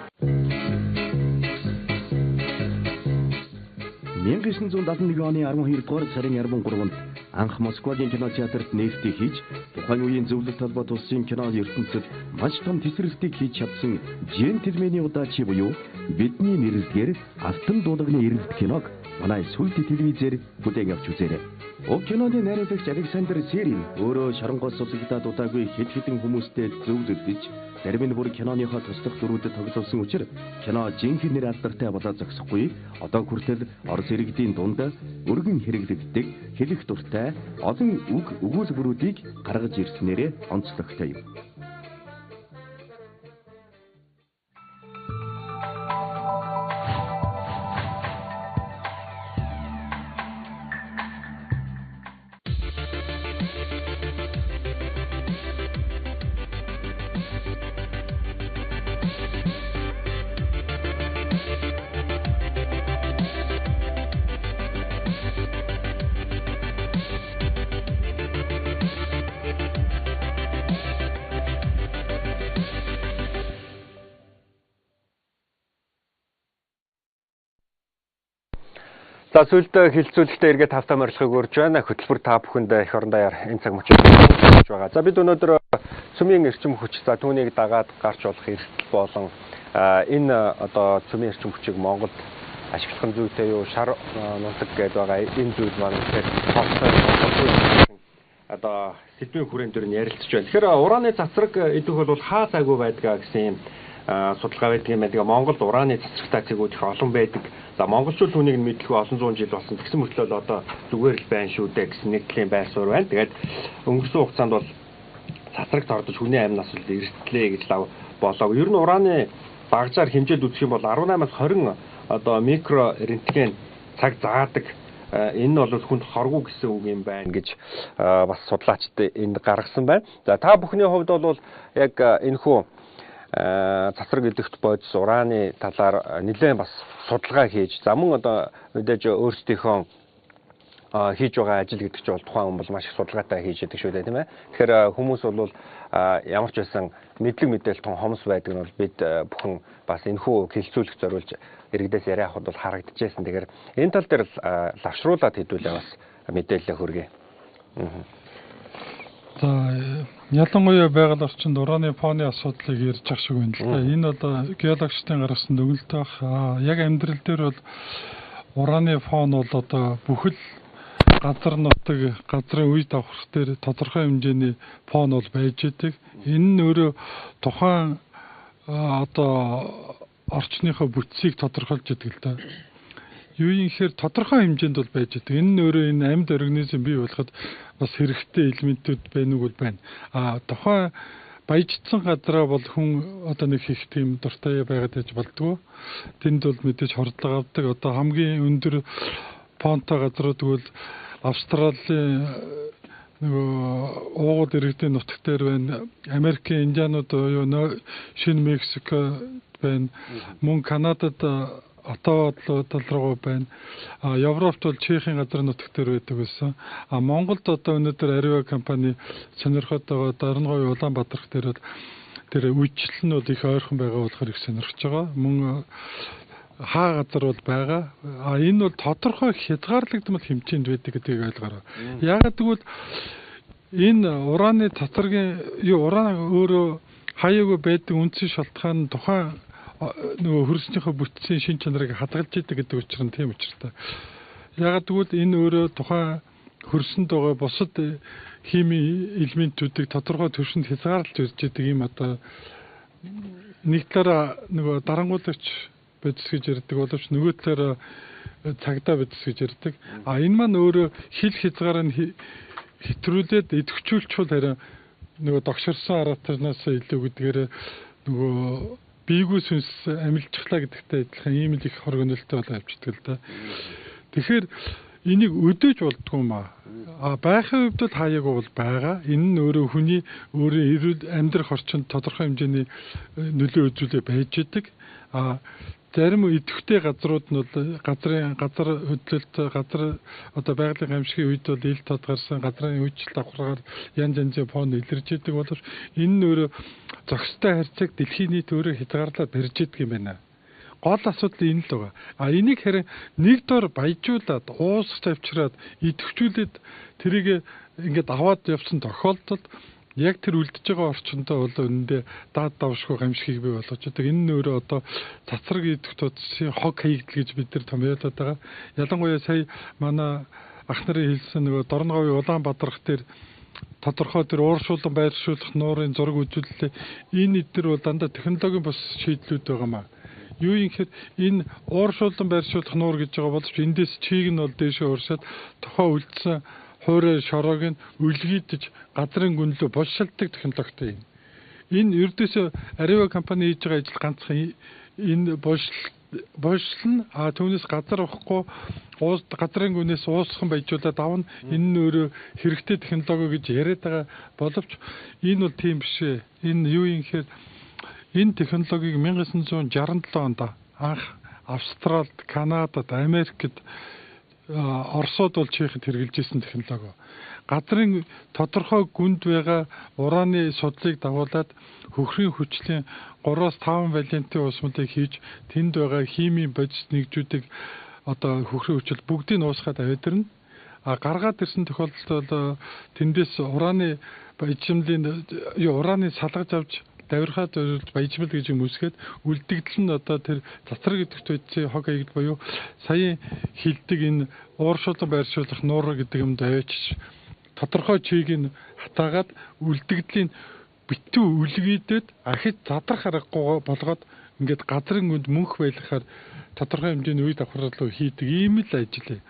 1971 оны 12 дугаар сарын 13-нд анх Москвагийн кинотеатрт нээлттэй хийж тухайн үеийн зөвлөлт талбайд улсын кино ертөнцид маш том тесрэлтийг хийж чадсан Джентльменийн удаач буюу бидний нэрлэгээр алтан дуулагны эрэлт киног манай сүлд телевизээр бүтээн авч үзээрэй. Уг киноны найруулагч Александр Серин өөрөө шоронгоос суллагдаад удаагүй хэд хэдэн хүмүүстэй зөвлөлдөж зарим нь бүр киноныхоо туслах дүрүүдэд тоглосон учраас кино жинхэнээр алдартай болоод зогсохгүй. Одоо хүртэл Орос иргэдийн дунд өргөн хэрэглэгддэг хэлэх дуртай олон үг өгүүлбэрүүдийг гаргаж ирснээрээ онцлогтой юм. За сүлд хилцүүлэлтэд эргээд тавтаа морилгыг өрж байна. Хөтөлбөр та бүхэнд их орон даяар энэ цаг мөчид хүргэж байгаа. За бид өнөөдөр цөмийн эрчим хүч за түүнийг дагаад гарч болох эрсдэл болон энэ одоо цөмийн эрчим хүчийг Монголд ашиглах нь зүйтэй юу, шар нунтаг гэдээ байгаа энэ зүйл маань тэгэхээр одоо сэдвийн хүрээнд дөр нь ярилцж байна. Тэгэхээр ураны цацраг идэх бол хаа цаагүй байдгаа гэсэн юм судалгаа байдаг юм байдаг. Монголд ураны цацрагтай цэгүүд их олон байдаг. За монголчууд түүнийг мэдлэх олон зуун жил болсон. Тэгсэн мөртлөө л одоо зүгээр л байна шүү дээ гэсэн нэг талын байр суурь байна. Тэгээд өнгөрсөн хугацаанд бол цацраг тордож хүний амь нас л эрсдлээ гэж лав болоо. Ер нь ураны багажаар хэмжээд үзэх юм бол 18-аас 20 одоо микро рентген цаг заадаг. Энэ нь бол хүнд хоргүй гэсэн үг юм байна гэж бас судлаачид энд гаргасан байна. За та бүхний хувьд бол яг энэхүү цацраг идэвхт бодис ураны талаар нэлээд бас судалгаа хийж за мөн одоо мэдээж өөрсдийнхөө хийж байгаа ажил гэдэг чинь бол тухайн хүн бол маш их судалгаатай хийж яадаг шүү дээ тийм ээ. Тэгэхээр хүмүүс бол ямар ч байсан мэдлэг мэдээлэл тун хомс байдаг нь бол бид бүхэн бас энэхүү хилцүүлэх зориулж иргэдээс яриа авахд бол харагдчихсэн. Тэгэхээр энэ тал дээр лавшруулаад хэдүүлээ бас мэдээлэл хүргэе. За ялангуяа байгаль орчинд ураны фоны асуудлыг ярьж ах шиг байна л да. Энэ одоо геологчдын гаргасан дүгнэлт баг. Яг амьдрал дээр бол ураны фон бол одоо бүхэл газар нутаг, газрын үе давхрах дээр тодорхой хэмжээний фон бол байж идэг. Энэ нь өөрөө тухайн одоо орчныхоо бүтцийг тодорхойлж идэг л да. Юу юм хэр тодорхой хэмжээнд бол байж идэг. Энэ нь өөрөө энэ амьд организм бий болоход бас хэрэгтэй элементүүд байна уу байна. Тухайн баяжсан газараа бол хүн одоо нэг их тийм дуртай байгаад байж болдгоо. Тэнд бол мэдээж хордлого авдаг. Одоо хамгийн өндөр фонтой газрууд бол Австралийн нөгөө уугууд иргэдийн нутаг дээр байна. Америкийн индианууд юу шинэ Мексико байна. Мөн Канадад Оттавад руу байна. Европт бол Чехийн газрын нутаг дээр байдаг байсан. Монголд одоо өнөөдөр Арива компани сонирхоод байгаа Дорногов Улаанбаатар дээр тэр үйлчлэл нь бол их ойрхон байгаа болохоор их сонирхож байгаа. Мөн хаа газар бол байгаа. Энэ бол тодорхой хязгаарлагдмал хэмжээнд байдаг гэдгийг ойлгоорой. Яагаад гэвэл энэ ураны цацрагийн уран өөрөө хаяагүй байдаг үндсэн шалтгаан тухайн нөгөө хөрснийхөө бүтцийн шин чанарыг хадгалж идэг гэдэг учир нь тийм учиртай. Яагаад гэвэл энэ өөрөө тухайн хөрсөнд байгаа бусад химийн элементүүдийг тодорхой түвшинд хязгаарлаж үзэж идэг юм одоо нэг талаараа нөгөө дарангуулагч бодис гэж ярьдаг боловч нөгөө талаараа цагдаа бодис гэж ярьдаг. Энэ маань өөрөө хил хязгаарыг хэтрүүлээд идэвхжүүлчихвэл харин нөгөө догшорсон аратнаас илүү гэдгээр нөгөө бийгүй сүнс амилжчихлаа гэдэгтэй адилхан ийм л их хоргонолтой бол авчдаг л да. Тэгэхээр энийг өдөөж болдгоо юм байхын хувьд бол хаяагүй бол байгаа. Энэ нь өөрөө хүний өөрийн амьдрах орчинд тодорхой хэмжээний нөлөө үзүүлээ байж идэг. Зарим идэвхтэй газрууд нь бол газар хөдлөлт газар одоо байгалийн гамшигын үед бол ил тод гарсан газрын үйлчлэл давхаргаар янз янзын фон илэрж идэг боловч энэ нь өөрөө зохистой харьцааг дэлхийн нийт өөрөө хязгаарлаад барьж идэг юм байна. Гол асуудал энэ л байгаа. Энийг харин нэг дор баяжуулаад уусгаж авчираад идэвхжүүлээд тэрийг ингээд аваад явсан тохиолдолд яг тэр үлдэж байгаа орчиндөө бол үнэндээ даад давшгүй гамшигыг бий болгож байгаа. Энэ нь өөрөө одоо цацраг идэвхт утсын хог хаягдл гэж бид нар томьёолоод байгаа. Ялангуяа сая манай ах нарын хэлсэн нөгөө Дорноговын Улаанбаатарх дээр тодорхой тэр ууршуулан байршуулах нуурын зураг үзүүлэлээ. Энэ эдгээр бол дандаа технологийн бус шийдлүүд байгаамаа. Юу юм гэхээр энэ ууршуулан байршуулах нуур гэж байгаа боловч эндээс чийг нь бол дээшээ уршаад тухайн үлдсэн хуурай шороог нь үлгийдэж газрын гүнлөө болшилдаг технологитой юм. Энэ ердөөсөө Арива компани хийж байгаа ажил ганцхан энэ болшилно түүнээс газар авахгүй газрын гүнээс уусхан баяжуулаад авна. Энэ нь өөрөө хэрэгтэй технологи гэж яриад байгаа боловч энэ бол тийм биш ээ. Энэ юу юм гэхээр энэ технологиг 1967 онд анх Австралид, Канадад, Америкт Оросод бол Чехэд хэрэгжилж ирсэн технологи. Газрын тодорхой гүнд байгаа ураны судлыг дагуулад хөхрийн хүчлийн 3-5 валентийн уусмуудыг хийж тэнд байгаа химийн бодис нэгжүүдийг одоо хөхрийн хүчил бүгдийг уусгаад авэдэрнэ. Гаргаад ирсэн тохиолдолд тэндээс ураны баяжмлын ураны салгаж авч давирхаад баяжмал гэж юм үсгээд үлдэгдэл нь одоо тэр цацраг гэдэгт байдсан хог хаягд буюу саяын хилдэг энэ ууршуулан байршуулах нуур гэдэг юмд авчиж тодорхой чийг нь хатаагаад үлдэгдлийн битүү үлгийдэд ахиж задрах аргагүй болгоод ингээд газрын үнд мөнх байлгахаар тодорхой хэмжээний үе давхарлал хийдэг ийм л ажил.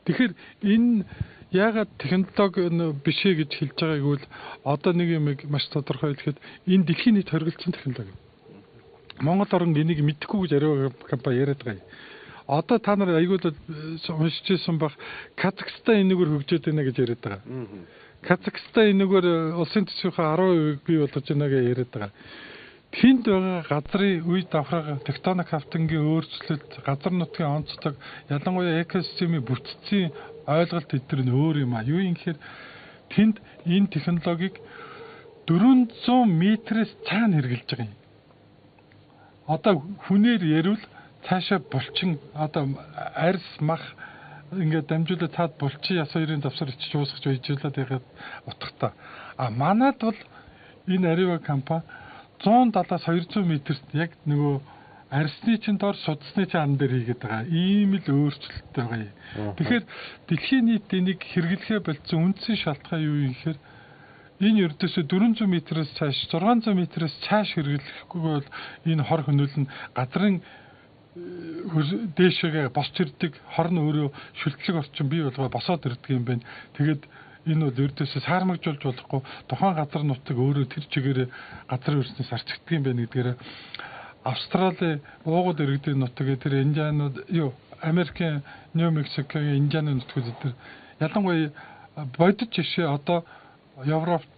Тэгэхээр энэ яагаад технологи биш ээ гэж хэлж байгааг бол одоо нэг юм маш тодорхой хэлэхэд энэ дэлхийн нийт хоригдсон технологи. Монгол орн энийг мэдэхгүй гэж ариу компани яриад байгаа юм. Одоо та нар айгууд уншиж ирсэн баг Казахстан энэгээр хөгжөөд байна гэж яриад байгаа. Казахстан энэгээр улсын төсвийнхээ 10% бий болгож байна гэж яриад байгаа. Тэнд байгаа газрын үе давхраг тектоник хавтангийн өөрчлөлт, газар нутгийн онцлог, ялангуяа экосистемийн бүтцийн ойлголт эдгээр нь өөр юм а. Юу юм гэхээр тэнд энэ технологиг 400 метрээс цаана хэрэгжилж байгаа юм. Одоо хүнээр ярил цаашаа булчин одоо арьс мах ингээд дамжуулаад цаад булчин яс хоёрын давсар ичиж уусгаж үйжүүлээд ягаад утгатай. А манад бол энэ Арива компани 170-аас 200 метрт яг нөгөө арьсны чин дор судасны чин ан дээр хийгээд байгаа. Ийм л өөрчлөлттэй байгаа юм. Тэгэхээр дэлхийн нийт энийг хэрэглэхэ болцсон үндсэн шалтгаан юу юм гэхээр энэ ердөөсөө 400 метрээс цааш 600 метрээс цааш хэрэглэхгүй бол энэ хор хөнөөл нь газрын дээшээгээ босч ирдэг хорн өөрөө шүлтлэг орчин бий болгоо босоод ирдэг юм байна. Тэгээд энэ бол ердөөсөө саармагжуулж болохгүй тухайн газар нутаг өөрөө тэр чигээр газар өрснөөс арчигддаг юм байна гэдгээр Австрали уугууд иргэдийн нутаг тэр Индианууд Америкийн Нью Мексикогийн Индианы нутгууд тэр ялангуяа бодит жишээ одоо Европт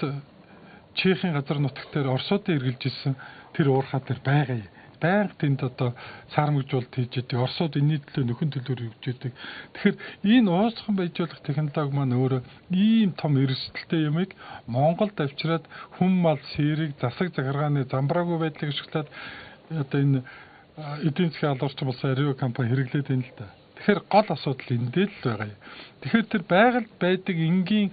Чехийн газар нутаг дээр Оросуудын эргэлж ирсэн тэр уурхаа дээр байгаа юм. Байнга тэнд одоо саармагжуулалт хийж идэг. Оросууд энэний төлөө нөхөн төлөөр өгч идэг. Тэгэхээр энэ уусхан байжуулах технологи маань өөрөө ийм том эрсдэлтэй юмыг Монголд авчираад хүм мал сэрэг засаг захиргааны замбраагүй байдлыг ашиглаад одоо энэ эдийн засгийн алуурч болсон Арива компани хэрэглээд байна л да. Тэгэхээр гол асуудал эндээ л байгаа юм. Тэгэхээр тэр байгальд байдаг энгийн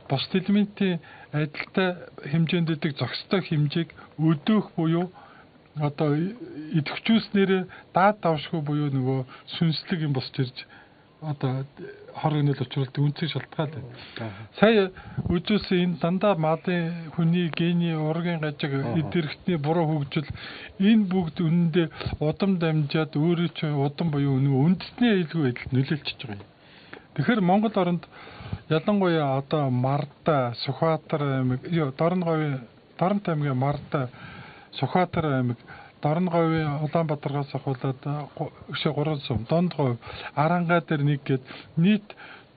бос элементийн адилтай хэмжээнд дэдэг зохистой хэмжээг өдөөх буюу одоо идэвхжүүлснээр даад давшгүй буюу нөгөө сүнслэг юм босч ирж одоо хор хөнөөл учруулдаг үнцгийн шалтгаан байна. Сая үзүүлсэн энэ дандаа малын хүний гений ургийн гажиг эдэрхтний буруу хөгжил энэ бүгд үнэндээ удам дамжаад өөрөө ч удам буюу нөгөө үндэсний аюулгүй байдалд нөлөөлчихөж байгаа юм. Тэгэхээр Монгол оронд ялангуяа одоо Марда, Сүхбаатар аймаг, Дорнот аймгийн Марда, Сүхбаатар аймаг, Дорноговын Улаанбаатаргаас ахуулаад 3 сум, Дондгов, Арангаа дээр нэг гээд нийт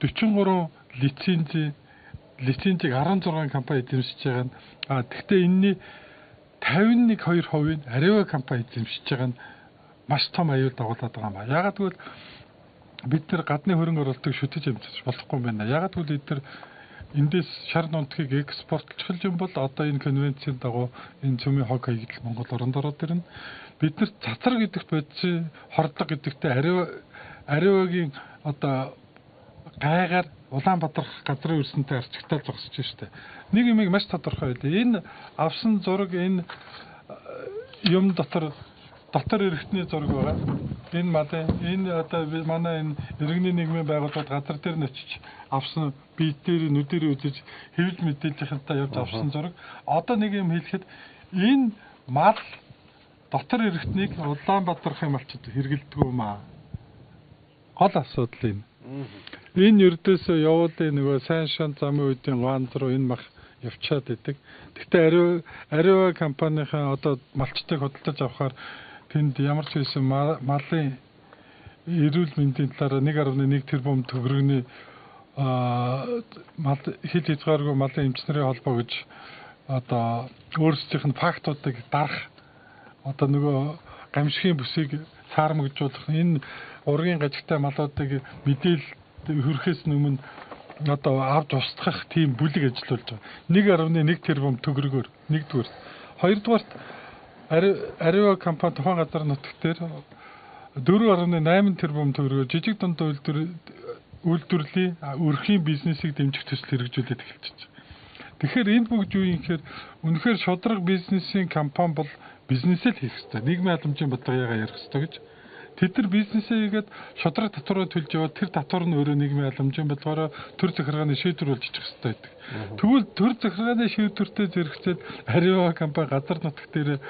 43 лицензийг 16 компани эзэмшиж байгаа нь. Гэхдээ энэний 51-2% нь Арива компани эзэмшиж байгаа нь маш том аюул дагуулад байгаа юм а. Ягаад гэвэл бид нар гадны хөрөнгө оруулалтыг шүтэж амжиж болохгүй юм байна. Ягаад гэвэл бид нар эндээс шар нутгийг экспортлох юм бол одоо энэ конвенцийн дагуу энэ цөмийн хог хаягдл Монгол оронд ороод ирнэ. Бид нар цацар гэдэгт бодсон хордог гэдэгтээ Аривагийн одоо гайгаар Улаанбаатар газрын өрсөнтэй арчигтал зогсож штэ. Нэг юмыг маш тодорхой байлаа. Энэ авсан зураг энэ юм дотор эрхтний зураг байгаа. Энэ малын энэ одоо манай энэ иргэний нийгмийн байгууллагууд газар дээр ночиж авсан бие дээр нүдээр үзэж хэвлэл мэдээлэлийнхэнтэй явж авсан зураг. Одоо нэг юм хэлэхэд энэ мал дотор эрхтнийг Улаанбаатарын малчид хэрэгэлдэг юм аа. Гол асуудал энэ. Энэ ердөөсөө явуулын нөгөө сайн шан замын үеийн гаанз руу энэ мах явчаад идэг. Гэхдээ Арива компанийн одоо малчтыг хөдөлж авахаар тэнд ямар ч байсан малын эрүүл мэндийн талаар 1.1 тэрбум төгрөгийн мал хил хязгааргүй малын эмчнэрийн холбоо гэж одоо өөрсдийнх нь фактуудыг дарах одоо нөгөө гамшигын бүсийг саармагжуулах энэ ургийн гажигтай малуудыг мэдээлэл хүрхээс өмнө одоо авч устгах тийм бүлэг ажиллуулж байгаа. 1.1 тэрбум төгрөгөөр нэгдүгээр. Хоёрдугаарт Арива компани тухайн газар нутагт дээр 4.8 тэрбум төгрөгөөр жижиг дунд үйлдвэрлэлийн өрхийн бизнесийг дэмжих төсөл хэрэгжүүлээд эхэлж байна. Тэгэхээр энэ бүгд юу юм гэхээр үнэхээр шударга бизнесийн компани бол бизнесээ л хийх хэрэгтэй. Нийгмийн халамжийн бодлогыг ярих хэрэгтэй гэж. Тэд нар бизнесээ хийгээд шудраг татвараа төлж яваад тэр татвар нь өөрөө нийгмийн халамжийн бодлогоор төр захиргааны шийдвэр болж ичих хэрэгтэй байдаг. Тэгвэл төр захиргааны шийдвэртэй зэрэгцээд Арива компани газар нутагт дээр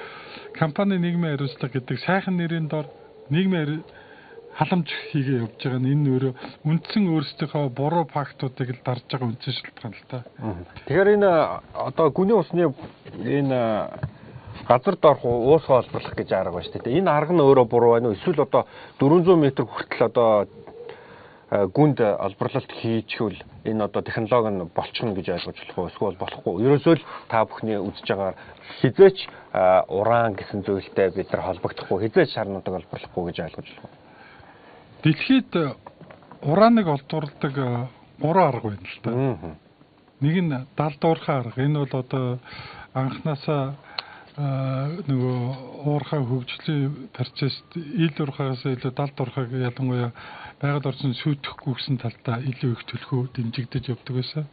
компани нийгмийн хариуцлага гэдэг сайхан нэрийн дор нийгмийн халамж хийгээ явж байгаа нь энэ өөрөө үндсэн өөрсдийнхөө буруу фактуудыг л дарж байгаа үндсэн шалтгаан л та. Тэгэхээр энэ одоо гүний усны энэ газар доорх уус холборлох гэж арга байна шүү дээ. Энэ арга нь өөрөө буруу байна уу? Эсвэл одоо 400 м хүртэл одоо гүнд олборлолт хийчихвэл энэ одоо технологи нь болчихно гэж ойлгож болох уу? Эсвэл болохгүй. Ерөөсөө л та бүхний үзэж байгаа хизээч уран гэсэн зүйлтэй бид нар холбогдохгүй, хизээч шарнуудыг олборлохгүй гэж ойлгож болох уу? Дэлхийд урааныг олдварладаг 3 арга байна л да. Нэг нь далдуурхаа арга. Энэ бол одоо анханасаа нөгөө уурхай хөгжлийн процесс ил уурхаас илүү далд уурхайг ялангуяа байгаль орчин шүүтгэхгүй гэсэн талдаа илүү их төлхөө дэмжигдэж явдаг байсан.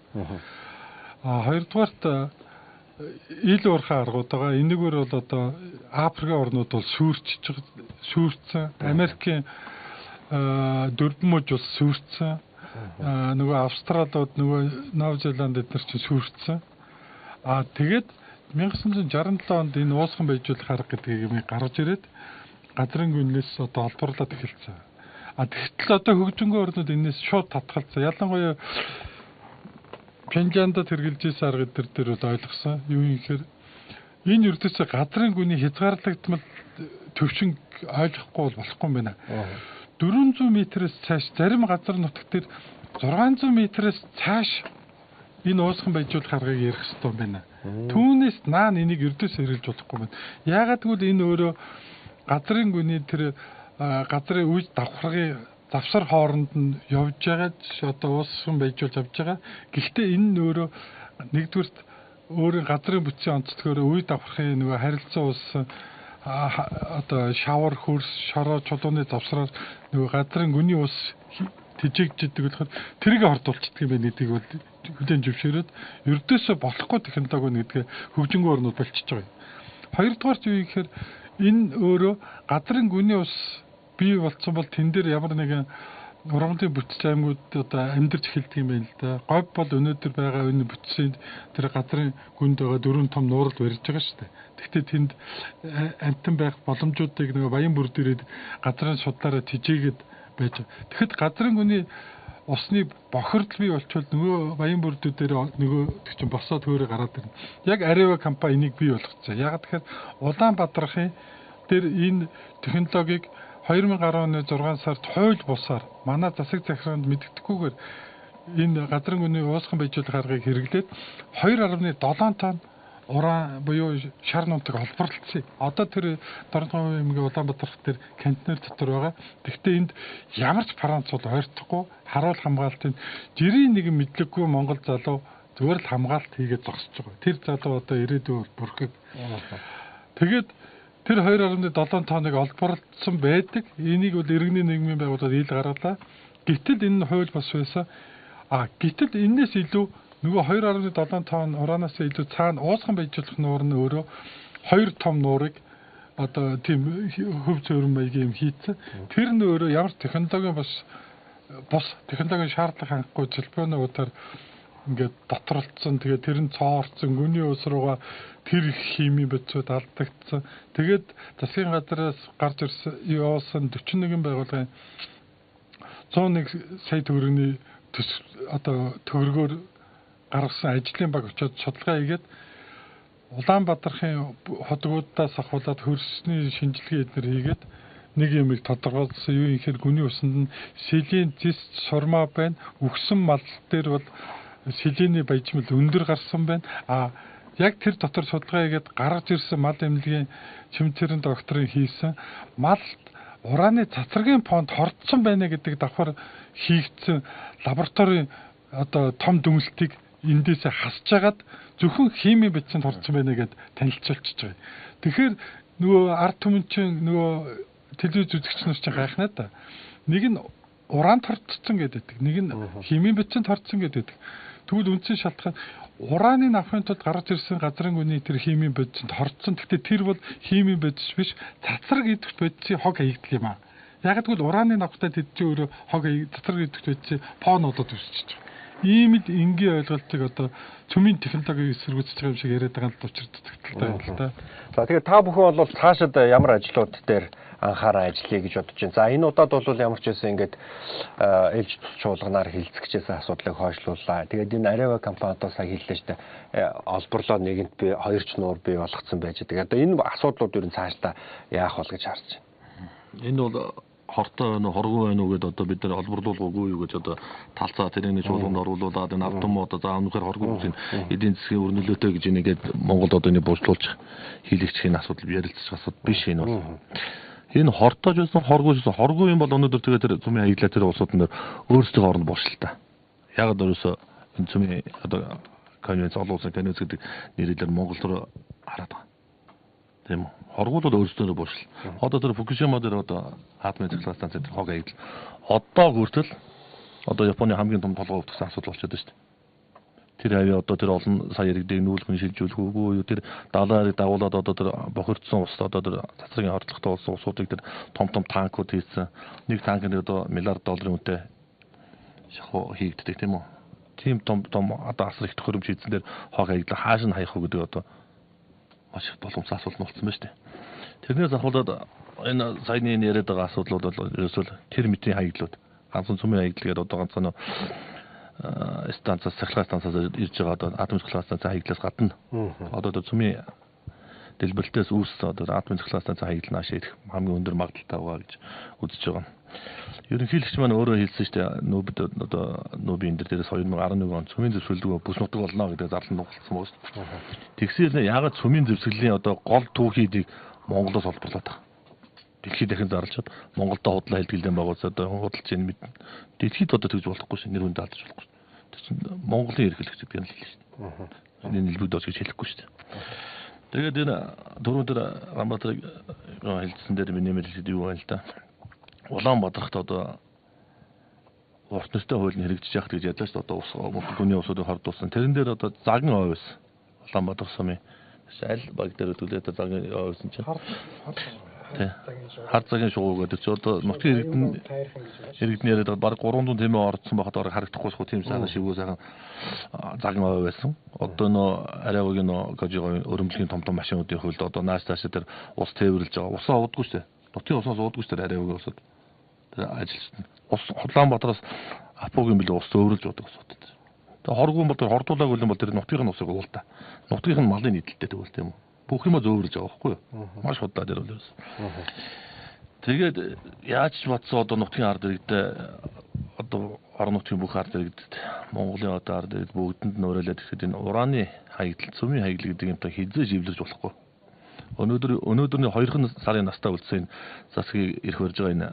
Хоёрдугаарт ил уурхай аргууд байгаа. Энэгээр бол одоо Африкийн орнууд бол шүүрцэн, Америкийн дөрвөн мужи бол шүүрцэн, нөгөө Австралиуд, нөгөө Нов Зеланд эдгээр чинь шүүрцэн. Тэгээд 1967 онд энэ уусхан байжуулах арга гэдэг юм гарч ирээд газрын гүнлээс одоо олборлоод эхэлсэн. Тэгтэл одоо хөгжингөө орнууд энэс шууд татгалцсан. Ялангуяа Пенжандад хэрэгжилжсэн арга дээр бол ойлгосон. Юу юм гэхээр энэ үрдээсээ газрын гүний хязгаарлагдмал төвшин ойлгохгүй бол болохгүй юм байна. 400 м-ээс цааш зарим газар нутагт дээр 600 м-ээс цааш энэ уусхан байжуулах аргыг ярих хэрэгтэй юм байна. Түүнээс наан энийг эрдээс хэрэгжилж болохгүй байна. Яагаад гэвэл энэ өөрөө газрын гүний тэр газрын үе давхаргын завсар хооронд нь явж байгаа одоо уусхан байжуулж авж байгаа. Гэхдээ энэ нь өөрөө нэгдүгürt өөрийн газрын бүтцийн онцлогоор үе давхаргын нөгөө харилцан ус одоо шавар хөрс шороо чулууны завсраар нөгөө газрын гүний ус тэжээгддэг болохоор тэрийг хордуулчихдаг юм байна гэдгийг бол хүлээн зөвшөөрөөд ердөөсөө болохгүй технологи гэдгээ хөгжингөө орнууд болчихж байгаа юм. Хоёрдугаар нь юу гэхээр энэ өөрөө газрын гүний ус бий болсон бол тэн дээр ямар нэгэн ургамлын бүтц аймагуд одоо амьдарч эхэлдэг юм байна л да. Говь бол өнөөдөр байгаа энэ бүтцийн тэр газрын гүнд байгаа дөрвөн том нуурал барьж байгаа шүү дээ. Гэхдээ тэнд амтан байх боломжуудыг нөгөө баян бүр дээрээ газрын судлаараа тижээгээд байж байгаа. Тэгэхэд газрын гүний усны бохирдол бий болчихвол нөгөө баян бүрдүүдээр нөгөө чинь босоод хөөрэ гараад ирнэ. Яг Арива компани энийг бий болгоцсон. Яг тэгэхээр Улаанбаатарын дээр энэ технологиг 2010 оны 6 сард хууль бусаар манай засаг захиргаанд мэддэггүйгээр энэ газрын гүний уусхан байжуулах аргыг хэрэглээд 2.7 тонн уран буюу шар нутаг холборлолцсон. Одоо тэр Дорногов аймгийн Улаанбаатар дээр контейнер дотор байгаа. Гэхдээ энд ямар ч паранц бол ойртохгүй харуул хамгаалтын жирийн нэгэн мэдлэггүй Монгол залуу зүгээр л хамгаалт хийгээд зогсож байгаа. Тэр залуу одоо ирээдүйн бүрхэг. Тэгээд тэр 2.7 тонныг олборлолцсон байдаг. Энийг бол иргэний нийгмийн байгууллагад ил гаргалаа. Гэтэл энэ нь хууль бос байсан. Гэтэл энэс илүү нөгөө 2.7 тонн ураанаас илүү цаана уусхан байжуулах нуур нь өөрөө 2 том нуурыг одоо тийм хөв зөөрөн маягийн юм хийцэн. Тэр нь өөрөө ямар технологийн бос технологийн шаардлага хангахгүй телефонуудаар ингээд доторолцсон. Тэгээд тэр нь цоорцсон гүний ус руугаа тэр химийн бодисууд алдагдсан. Тэгээд засгийн газраас гарч ирсэн явуулсан 41 байгууллагын 101 сая төгрөгийн одоо төгрөгөөр гаргасан ажлын баг очоод судалгаа хийгээд Улаанбаатарын хотгуудаас ахуулаад хөрсний шинжилгээ эднэр хийгээд нэг юмыг тодорхойлсон. Юу юм хэр гүний усанд нь силийн зис сурмаа байна. Үхсэн мал дээр бол силийн баяжмал өндөр гарсан байна. Яг тэр дотор судалгаа хийгээд гаргаж ирсэн мал эмнэлгийн чимтэрэн докторын хийсэн мал урааны цацрагийн фонд хордсон байна гэдэг давхар хийгдсэн лабораторийн одоо том дүнэлтийг эндээсээ хасж агаад зөвхөн химийн бичсэнд хордсон байна гэдээ танилцуулчихж байгаа. Тэгэхээр нөгөө ард түмэнчин нөгөө телевиз үзэгч нар чинь гайхнаа да. Нэг нь уранд хордсон гэдэг, нэг нь химийн бичсэнд хордсон гэдэг. Тэгвэл үндсэн шалтгаан урааны авахын тулд гарч ирсэн газрын гүний тэр химийн бодисд хордсон. Гэхдээ тэр бол химийн бодис биш, цацраг идэх бодисын хог хаягдл юм аа. Яг тэгвэл урааны навхтай тэд чи өөрөө хог цацраг идэвхт байж чи фон одод үүсчихэж байгаа. Ийм л энгийн ойлголтыг одоо цөмийн технологиг эсэргүүцэж байгаа юм шиг яриад байгаа л учир дутагдaltaй юм л да. За тэгээд та бүхэн бол цаашид ямар ажлууд дээр анхаараа ажиллая гэж бодож байна. За энэ удаад бол ямар ч байсан ингээд ээлж чуулганаар хилцэгчээсэн асуудлыг хойшлууллаа. Тэгээд энэ Areva компаниудаа сая хэллээ шүү дээ. Олборлоо нэгэнт би 2 ч нуур бий болгоцсон байж байгаа. Одоо энэ асуудлууд ер нь цаашдаа яах бол гэж харж байна. Энэ бол хортой байна уу, хоргүй байна уу гэдээ одоо бид нар олборлуулгаагүй юу гэж одоо талцаа тэрний чуулганд оруулаад энэ автом одоо за өнөхөр хоргүй үсийн эдийн засгийн өрнөлөөтэй гэж нэгээд Монголд одоо энийг буучлуулж хийлэгчхийн асуудал ярилцах асуудал биш энэ бол. Энэ хортож байсан хоргүй юм бол өнөөдөр тэгээд тэр цөмийн хаягдлаа тэр улсууд нь өөрсдөө хооронд буушлаа. Яг өөрөөсөө энэ цөмийн одоо конвенц олуулсан конвенц гэдэг нэрээр Монгол руу хараад байгаа. Тийм үү. Хоргууд бол өөрсдөө буушлаа. Одоо тэр Фукушима дээр одоо атомын цэглэл станц дээр хог хаягдал. Одоо хүртэл одоо Японы хамгийн том толгой өвтгсөн асуудал болчиход байна шүү дээ. Тэр аваа одоо тэр олон сая иргэдийг нүүлгэн шилжүүлэх үгүй юу тэр далайрыг дагуулад одоо тэр бохирдсон ус одоо тэр цацрагийн хордлоготой болсон усуудыг тэр том танкууд хийсэн. Нэг танк нь одоо $1 миллиард үнэтэй шахуу хийгддэг тийм үү. Тийм том одоо асар их төхөөрөмж хийсэн дээр хог хаягдал хааш нь хаях уу гэдэг одоо маш их боломжтой асуудал нь болсон байна шүү дээ. Тэрнээс ахуулаад энэ саяны яриад байгаа асуудлууд бол ерөөсөө тэр метрийн хаягдлууд ганцхан цөмийн хаягдал гэдэг одоо ганцхан станцаас сахилгын станцаас ирж байгаа одоо атомын цэглэл станцын хаягдлаас гадна одоо цөмийн дэлбэлтээс үүссэн одоо атомын цэглэл станцын хаягдал наашаа ирэх хамгийн өндөр магадлалтай байгаа гэж үзэж байгаа. Ерөнхийлөгч маань өөрөө хэлсэн шүү дээ. Нүүбд одоо нүүбийн энэ дээрээс 2011 он цөмийн зөвшөөрлөгөө бүс нутаг болно гэдэг зарлан нугалсан байна шүү дээ. Тэгсээр яагаад цөмийн зөвшөөрлийн одоо гол түүхийдийг Монголоос олборлоод байгаа. Дэлхийд дахин зарлчаад Монголдо худлаа хэлтгэлдэн байгуулсаа одоо худалч энэ мэд. Дэлхийд одоо тэгж болохгүй шин нэр хүнд алдаж болохгүй. Тэр чинь Монголын эрхлэгч гэдэг юм л хэлсэн шүү дээ. Энэ нэлбүүд очиж хэлэхгүй шүү дээ. Тэгээд энэ дөрөв дээр Рамбатрыг хэлсэн дээр миний нэмэлт юу байна л да. Улаанбаатарт одоо урт нөстэй хууль нь хэрэгжиж яах гэж ядаж одоо гүний усуудыг хордуулсан. Тэрэн дээр одоо заган ойвс Улаанбаатар сумын аль баг дээр төлөөд заган ойвсан чинь хар цагийн шугуу гэдэг чи одоо нутгийн иргэдний яриад баг 300 тэмээ орцсон байхад орог харагдахгүй шүү тийм сайхан шивгүү сайхан заган ой байсан. Одоо нөө Areva-гийн гожигийн өрөмжлийн том машинуудын хөлд одоо нааш таашаа тэр ус тээвэрлж байгаа. Усаа уудгүй шүү дээ. Нутгийн усаас уудгүй шүү дээ Areva-гийн усад. Тэр ажилтсан. Ус Улаанбаатараас Апогийн билүү ус өвөрлж уудаг усууд. Тэгээ хоргуун бол тэр хордуулаагүй юм бол тэр нутгийн усыг уулта. Нутгийн малын нийтлэлтэй тэгвэл тийм үү. Бүх юм зөөвөрлж байгаа байхгүй юу? Маш худлаа дээр үлээс. Тэгээд яаж ч батсан одоо нутгийн ард иргэдээ одоо орон нутгийн бүх ард иргэдэд Монголын одоо ард иргэд бүгдэнд нь уриалаад ирэхэд энэ ураны хаягдал, цөмийн хаягдал гэдэг юмтай хизээ живлэрж болохгүй. Өнөөдрийн 2 сарын настай үлдсэн засгийг ирэх барьж байгаа энэ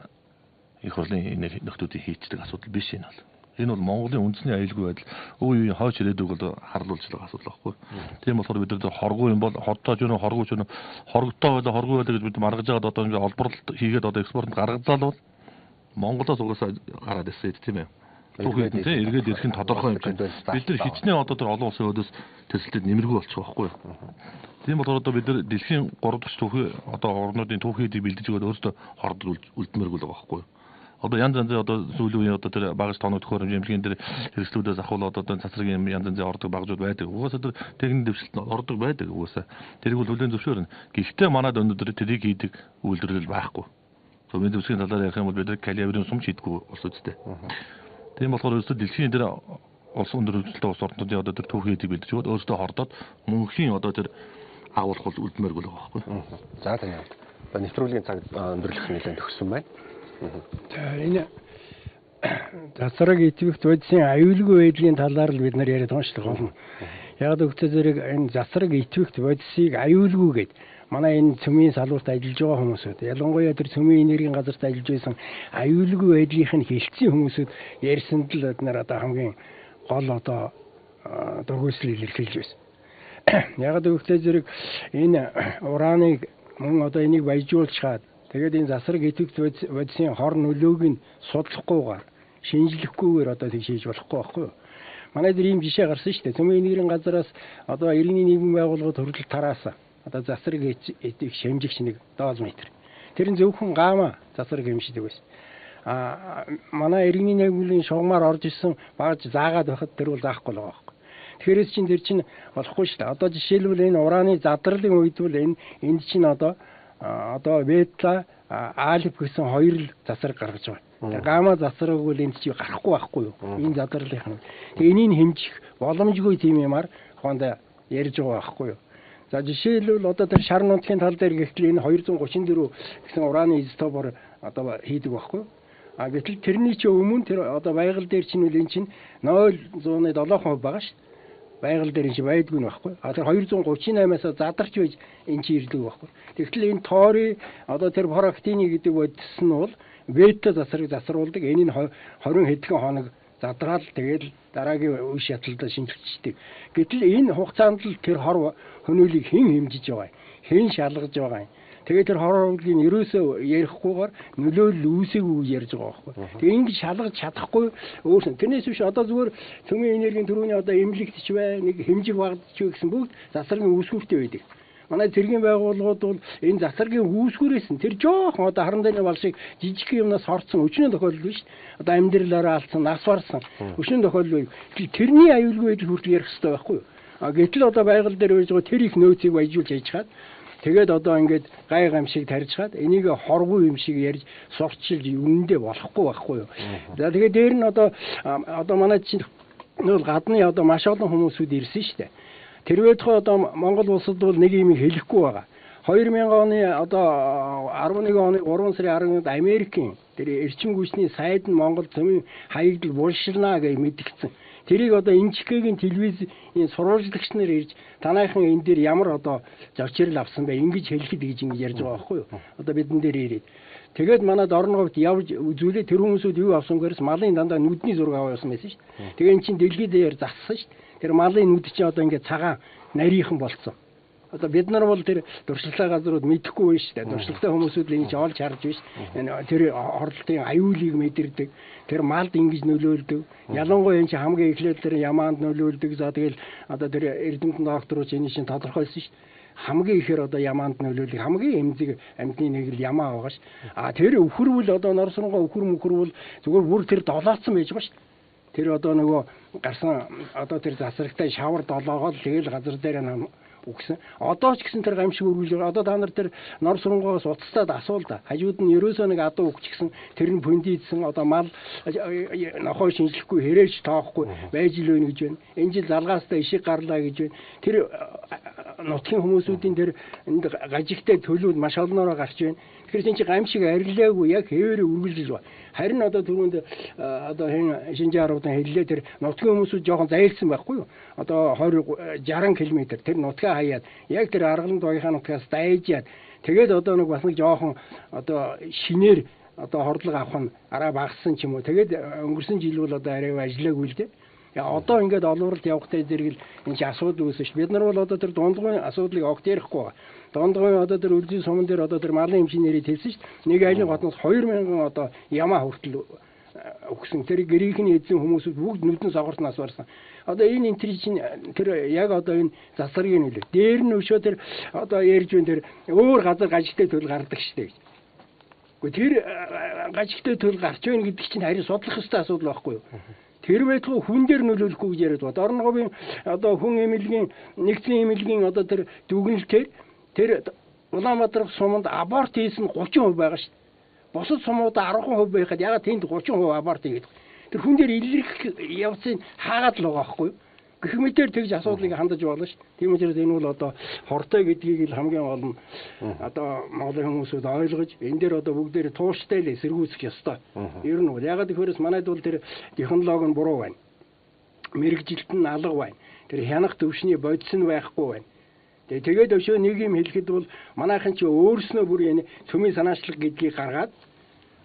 их хурлын нөхдүүдийн хийцдэг асуудал биш энэ бол. Энэ бол Монголын үндэсний аюулгүй байдал үе үеийн хойч ирээдүйг бол харуулж байгаа асуудал байхгүй. Тийм болохоор бид нар хоргоо юм бол хордоож өнө хоргооч өнө хорготоо байлаа хоргоо байлаа гэж бид маргаж аваад одоо ингээ олборлолт хийгээд одоо экспортод гаргазаа л бол Монголоос угаасаа гараад ирсэн тийм ээ. Түүхийд нь тийм эргээд ирэх нь тодорхой юм чинь. Бид нар хичнээн одоо тэр олон улсын өдөөс төсөлтөд нэмэргүй болчих واخгүй. Тийм болохоор одоо бид нар дэлхийн 3 дахь түүхий одоо орнуудын түүхийдийг бэлдэж өгөөд өөрсдөө хордол үлдмээргүй л байгаа واخгүй. Одоо янз янзын одоо сүүлийн үеийн одоо тэр багаж тоног төхөөрөмж эмнэлгийн тэр хэрэгслүүдээс ахвал одоо цацрагийн янз янзын ордог багажууд байдаг. Угаасаа тэр техник дэвшилт ордог байдаг угаасаа. Тэрийг бол хүлээн зөвшөөрнө. Гэхдээ манайд өнөөдөр тэрийг хийдэг үйлдвэрлэл байхгүй. Цөмийн дэвсгийн талаар ярих юм бол бид калибрын сум хийдэггүй улс үстэй. Тийм болохоор өөрөөсөө дэлхийн тэр улс өндөр хөгжилтэй улс орнуудын одоо тэр түүхийдийг бэлдэж өгөөд өөрөөсөө хордоод мөнхийн одоо тэр агуулах бол үлдмээргүй л байгаа байхгүй. За тийм. Нэвтрүүлгийн цаг өндөрлөх нэлээд төгссөн байна. Энэ засраг идэвхт бодисын аюулгүй байдлын талаар л бид нар яриад уншлах болно. Яг өгцөө зэрэг энэ засраг идэвхт бодисыг аюулгүй гэд манай энэ цөмийн салбарт ажиллаж байгаа хүмүүсүүд ялангуяа тэр цөмийн энергийн газарт ажиллаж байсан аюулгүй байдлынх нь хилцсэн хүмүүсүүд ярьсанд л бид нар одоо хамгийн гол одоо дөрвөөсөл илэрхийлж байсан. Яг өгцөө зэрэг энэ ураныг мөн одоо энийг баяжуулчихад тэгээд энэ засраг идэвхт бодисын хор нөлөөг нь судлахгүйгээр шинжлэхгүйгээр одоо тэг хийж болохгүй байхгүй юу? Манай дээр ийм жишээ гарсан шүү дээ. Цөмийн энергийн газараас одоо иргэний нийгмийн байгууллагууд хүртэл тараасан. Одоо засраг эдийг шимжигч нэг 7 метр. Тэр нь зөвхөн гамма засвар гэмшдэг байсан. Манай иргэний нийгмийн шугамар орж исэн багж заагаад байхад тэр бол заахгүй л байгаа байхгүй. Тэгэхээр чинь тэр чинь болохгүй шүү дээ. Одоо жишээлбэл энэ урааны задралын үед бол энд чинь одоо бета алиф гэсэн хоёр л засвар гаргаж байгаа. Гамма засварыг бол энд чинь гарахгүй байхгүй юу? Энэ задралынх нь. Тэгээ энийг хэмжих боломжгүй тийм юмар хондоо ярьж байгаа байхгүй юу? За жишээлбэл одоо тэр шар нутгийн тал дээр гэхтэл энэ 234 гэсэн ураны изотопор одоо хийдэг байхгүй юу? Гэтэл тэрний чи өмнө тэр одоо байгаль дээр чинь үл эн чинь 0.7% байгаа шүү дээ. Байгаль дээр чи байдгүй нь байхгүй. Тэр 238-аас задарч байж эн чи ирдэг байхгүй. Тэгтэл энэ тоори одоо тэр практины гэдэг бодис нь бол бета засварыг засруулдаг. Энэ нь 20 хэдхэн хоног задраал тэгэл дараагийн үе шаталдаа шинжлэхдэг. Гэтэл энэ хугацаанд л тэр хор хөнөөлийг хэн хэмжиж байгаа юм? Хэн шалгаж байгаа юм? Тэгээд тэр хороогийн ерөөсөө ярихгүйгээр нөлөөлөл үүсээгүй гэж ярьж байгаа байхгүй. Тэгээ ингэж шалгаж чадахгүй өөрсөн. Тэрнээс биш одоо зүгээр цөмийн энергийн төрөний одоо эмнэлэгтч бай, нэг хэмжиг багтч гэсэн бүгд засваргийн үүсгүүртэй байдаг. Манай цэргийн байгууллагууд бол энэ засваргийн үүсгүүрээс нь тэр жоохон одоо харан дэний бал шиг жижиг юмнаас хорцсон өчнөө тохиолдол биш. Одоо амьдралаараа алдсан, нас барсан өчнөө тохиолдол. Тэрний аюулгүй байдал хүртэл ярих хэрэгтэй байхгүй юу? Гэтэл одоо байгаль дээр байж байгаа тэр их нөөцийг баяжуулж яж чад. Тэгээд одоо ингээд гай гамшиг тарьж хаад энийг хоргүй юм шиг ярьж сурчилж үнэндээ болохгүй байхгүй юу. За тэгээд дээр нь одоо манай чинь нөл гадны одоо маш олон хүмүүсүүд ирсэн шүү дээ. Тэрвэдхөө одоо Монгол улсад бол нэг юм хэлэхгүй байгаа. 2000 оны одоо 11 оны 3 сарын 11-нд Америкийн тэр эрчим гүйцэтгэлийн сайд нь Монгол цөмийн хаягдл булшилнаа гэж мэдгдсэн. Тэрийг одоо Инчикэгийн телевизийн сурвалжлагч нар ирж танайхан энэ дээр ямар одоо зочрол авсан бай ингэж хэлэхэд гэж ингэж ярьж байгаа байхгүй юу? Одоо бидэн дээр ирээд. Тэгээд манад орон говьд явж үзүүлээ тэр хүмүүсүүд юу авсан гэхэрс малын дандаа нүдний зураг авсан байсан шүү дээ. Тэгээ эн чинь дэлхийд дээр зассан шүү дээ. Тэр малын нүд чинь одоо ингээд цагаан нарийнхан болцсон. Одоо бид нар бол тэр дуршлагтай газрууд мэдэхгүй байна шүү дээ. Дуршлагтай хүмүүсүүд л ингэж олж харж биш. Тэр хорлолтын аюулыг мэдэрдэг. Тэр малд ингэж нөлөөлдөг. Ялангуяа энэ чинь хамгийн эхлээд тэр ямаанд нөлөөлдөг. За тэгэл одоо тэр эрдэмтэн докторууч энэ чинь тодорхойлсон шүү дээ. Хамгийн ихээр одоо ямаанд нөлөөлөг хамгийн эмзэг амьтны нэг л ямаа байгаа ш. Тэр өхөрвөл одоо норсронгоо өхөрвөл зүгээр бүр тэр долоодсон байж байгаа ш. Тэр одоо нөгөө гарсан одоо тэр засрагтай шавар долоогоо тэгэл газар дээр үгсэн. Одоо ч гэсэн тэр гамшиг өргөж байгаа. Одоо та нар тэр норсронгоос уцтаад асуул да. Хажууд нь ерөөсөө нэг адуу өгчихсэн. Тэр нь пүндийдсэн одоо мал нохой шинжлэхгүй хэрэж тоохгүй байж л өгнө гэж байна. Энэ жил залгаастаа ишиг гарлаа гэж байна. Тэр нутгийн хүмүүсүүдийн тэр энд гажигтай төлөвд маш олноороо гарч байна. Тэгэхээр энэ чинь гамшиг арилаагүй яг хэвээрээ үргэлжлэж байна. Харин одоо түрүүнд одоо шинжээ харуудан хэллээ тэр нутгийн хүмүүсүүд жоохон зайлсан байхгүй юу? Одоо 20 60 км тэр нутгаа хаяад яг тэр аргалан дугийнхаа нутгаас дайжаад тэгээд одоо нэг бас нэг жоохон одоо шинээр одоо хордлого авах нь араа багассан ч юм уу. Тэгээд өнгөрсөн жил бол одоо арай ажиллаагүй л дээ. Одоо ингээд олооролт явахтай зэрэг л энэ чи асуудал үүсэн ш. Бид нар бол одоо тэр дундгын асуудлыг огт ярихгүй байгаа. Дундгын одоо тэр үлзий суман дээр одоо тэр малын хэмжээнээрээ хэлсэн ш. Нэг айлын хотноос 2000 одоо ямаа хүртэл өгсөн. Тэр гэрийнхний эзэн хүмүүсүүд бүгд нүдэн согортноос барсан. Одоо энэ энтри чинь тэр яг одоо энэ засваргийн нөлөө. Дээр нь өшөө тэр одоо ярьж байна тэр өөр газар гажигтай төл гардаг штэ гэж. Гэхдээ тэр гажигтай төл гарч байна гэдэг чинь харин судлах ёстой асуудал байхгүй юу? Тэр байтугай хүн дээр нөлөөлөхгүй гэж яриад байна. Орон говийн одоо хүн эмнэлгийн нэгдлийн эмнэлгийн одоо тэр дүгнэлтээр тэр Улаанбаатар суманд аборт хийсэн 30% байгаа шүү дээ. Бусад сумуудаа 10% байхад ягаад тэнд 30% аборт хийгээд. Тэр хүн дээр илэрх явцыг хаагаад л байгаа байхгүй юу? Гэх мэтээр тэгж асуудлыг хандаж болно шүү. Тийм учраас энэ бол одоо хортой гэдгийг л хамгийн гол нь одоо Монголын хүмүүсүүд ойлгож энэ дээр одоо бүгдээр тууштай л эсэргүүцэх ёстой. Ер нь бол ягаад гэвэл манайд бол тэр технологи нь буруу байна. Мэргэжилт нь алга байна. Тэр хянах төвшний бодис нь байхгүй байна. Тэгээд өшөө нэг юм хэлэхэд бол манайхан чи өөрснөө бүр энэ цөмийн санаачлаг гэдгийг гаргаад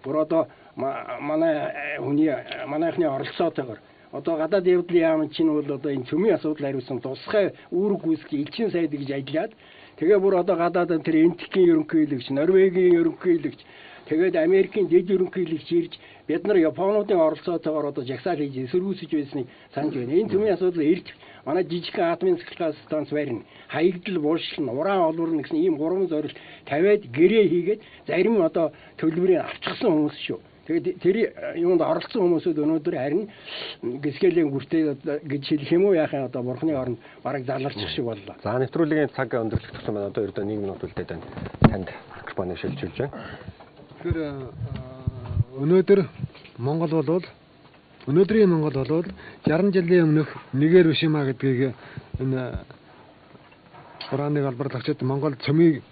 бүр одоо манайхны оролцоотойгоор одоо гадаад явдлын яам чинь бол одоо энэ цөмийн асуудал хариуцсан тусгай үүрэг гүйцэтгэх элчин сайд гэж ажиллаад тэгээ бүр одоо гадаад тэр Энтекийн ерөнхийлөгч, Норвегийн ерөнхийлөгч, тэгээд Америкийн дэд ерөнхийлөгч ирж бид нар Японуудын оролцоотойгоор одоо жагсаал хийж эсэргүүцэж байсныг санаж байна. Энэ цөмийн асуудал ирж манай жижигхэн атомын цэцлэг станц барина. Хаягдл бууршилна, уран олборно гэсэн ийм 3 зорилт тавиад гэрээ хийгээд зарим одоо төлбөрийг авчихсан хүмүүс шүү. Тэгээд тэр юунд оролцсон хүмүүсүүд өнөөдөр харин гисгэлэн бүртээ гэж хэлэх юм уу яахаа одоо бурхны оронд бараг заларчих шиг боллоо. За нэвтрүүлгийн цаг өндөрлөх тусам байна. Одоо ердөө 1 минут үлдээд байна. Танд микрофон шилжүүлж байна. Тэгэхээр өнөөдөр Монгол болвол өнөөдрийн Монгол болвол 60 жилийн өмнөх нэгээр Ушима гэдгийг энэ урааныг албарлагчид Монгол цөмийг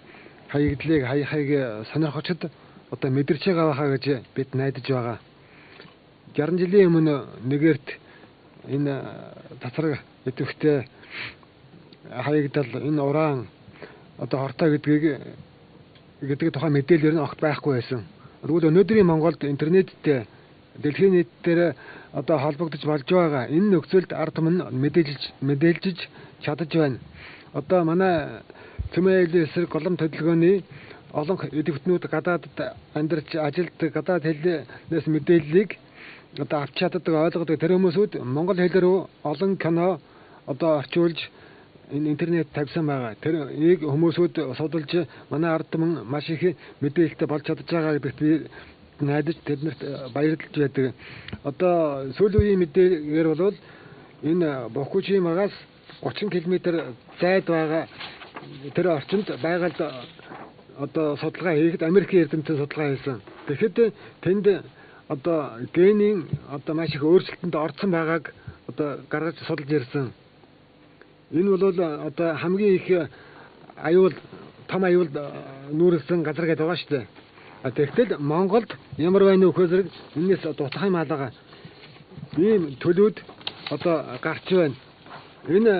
хаягдлыг хаяхайг сонирхочд одоо мэдэрч байгаа хаа гэж бид найдаж байгаа. 60 жилийн өмнө нэгэрт энэ тасраг идэвхтэй хаягдал энэ уран одоо хортой гэдэг тухай мэдээлэл нь огт байхгүй байсан. Тэгвэл өнөөдрийн Монголд интернеттэй дэлхийн нийт дээр одоо холбогдож болж байгаа энэ нөхцөлд ард түмэн мэдээлж чадаж байна. Одоо манай Цөмийн эсрэг голом төлөвлөгөөний олон идэвхтнүүд гадаадд амьдарч ажилтдаг гадаад хэлнээс мэдээллийг одоо авч чаддаг ойлгодог тэр хүмүүсүүд монгол хэлээр олон кино одоо орчуулж энэ интернет тавьсан байгаа. Тэр нэг хүмүүсүүд судалж манай ард түмэн маш их мэдээлэлтэй болж чадж байгаа гэдэгт би найдаж тэднэрт баярлж байдаг. Одоо сүүлийн үеийн мэдээлэлээр бол энэ Фукусимагаас 30 км зайд байгаа тэр орчинд байгаль одоо судалгаа хийхэд Америкийн эрдэмтэн судалгаа хийсэн. Тэгэхэд тэнд одоо генийн одоо маш их өөрчлөлтөнд орсон байгааг одоо гаргаж судалж ирсэн. Энэ бол одоо хамгийн их том аюул нүүрсэн газар гэдэг байгаа шүү дээ. Тэгтэл Монголд ямар байна вэ гэхээр энэс дутах юм алгаа. Ийм төлөвд одоо гарч байна. Энэ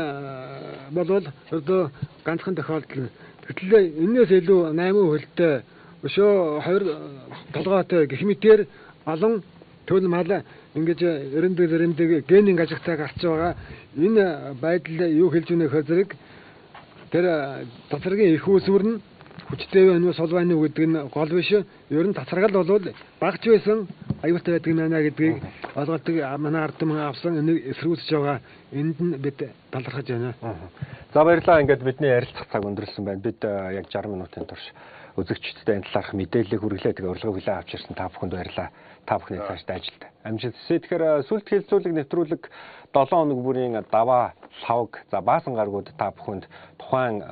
бол одоо ганцхан тохиолдол. Гэтэл энэс илүү 8 хөлтэй өшөө 2 толгойтой гэх мэтээр олон төл мал ингэж эрэндэг генийн ажигтай гарч байгаа. Энэ байдал юу хэлж өгнө гэхээр тэр тасаргийн их усвэр нь хүчтэй байна уу сул байна уу гэдэг нь гол биш. Ер нь тасаргал бол багч байсан аюултай байдаг юм байна гэдгийг олголтыг манай ард түмэн авсан энийг эсрүүцэж байгаа. Энд нь бид талархаж байна. За баярлалаа. Ингээд бидний ярилцах цаг өндөрлсөн байна. Бид яг 60 минутын турш үзэгчдэд энэ талаарх мэдээллийг хүргэлээ. Тэгээ урилга хүлээн авч ирсэн та бүхэнд баярлалаа. Та бүхний цаашдаа ажилд амжилт хүсье. Тэгэхээр сүлд хэлцүүлэг нэвтрүүлэг 7 хоног бүрийн даваа лавг за баасан гаргууд та бүхэнд тухайн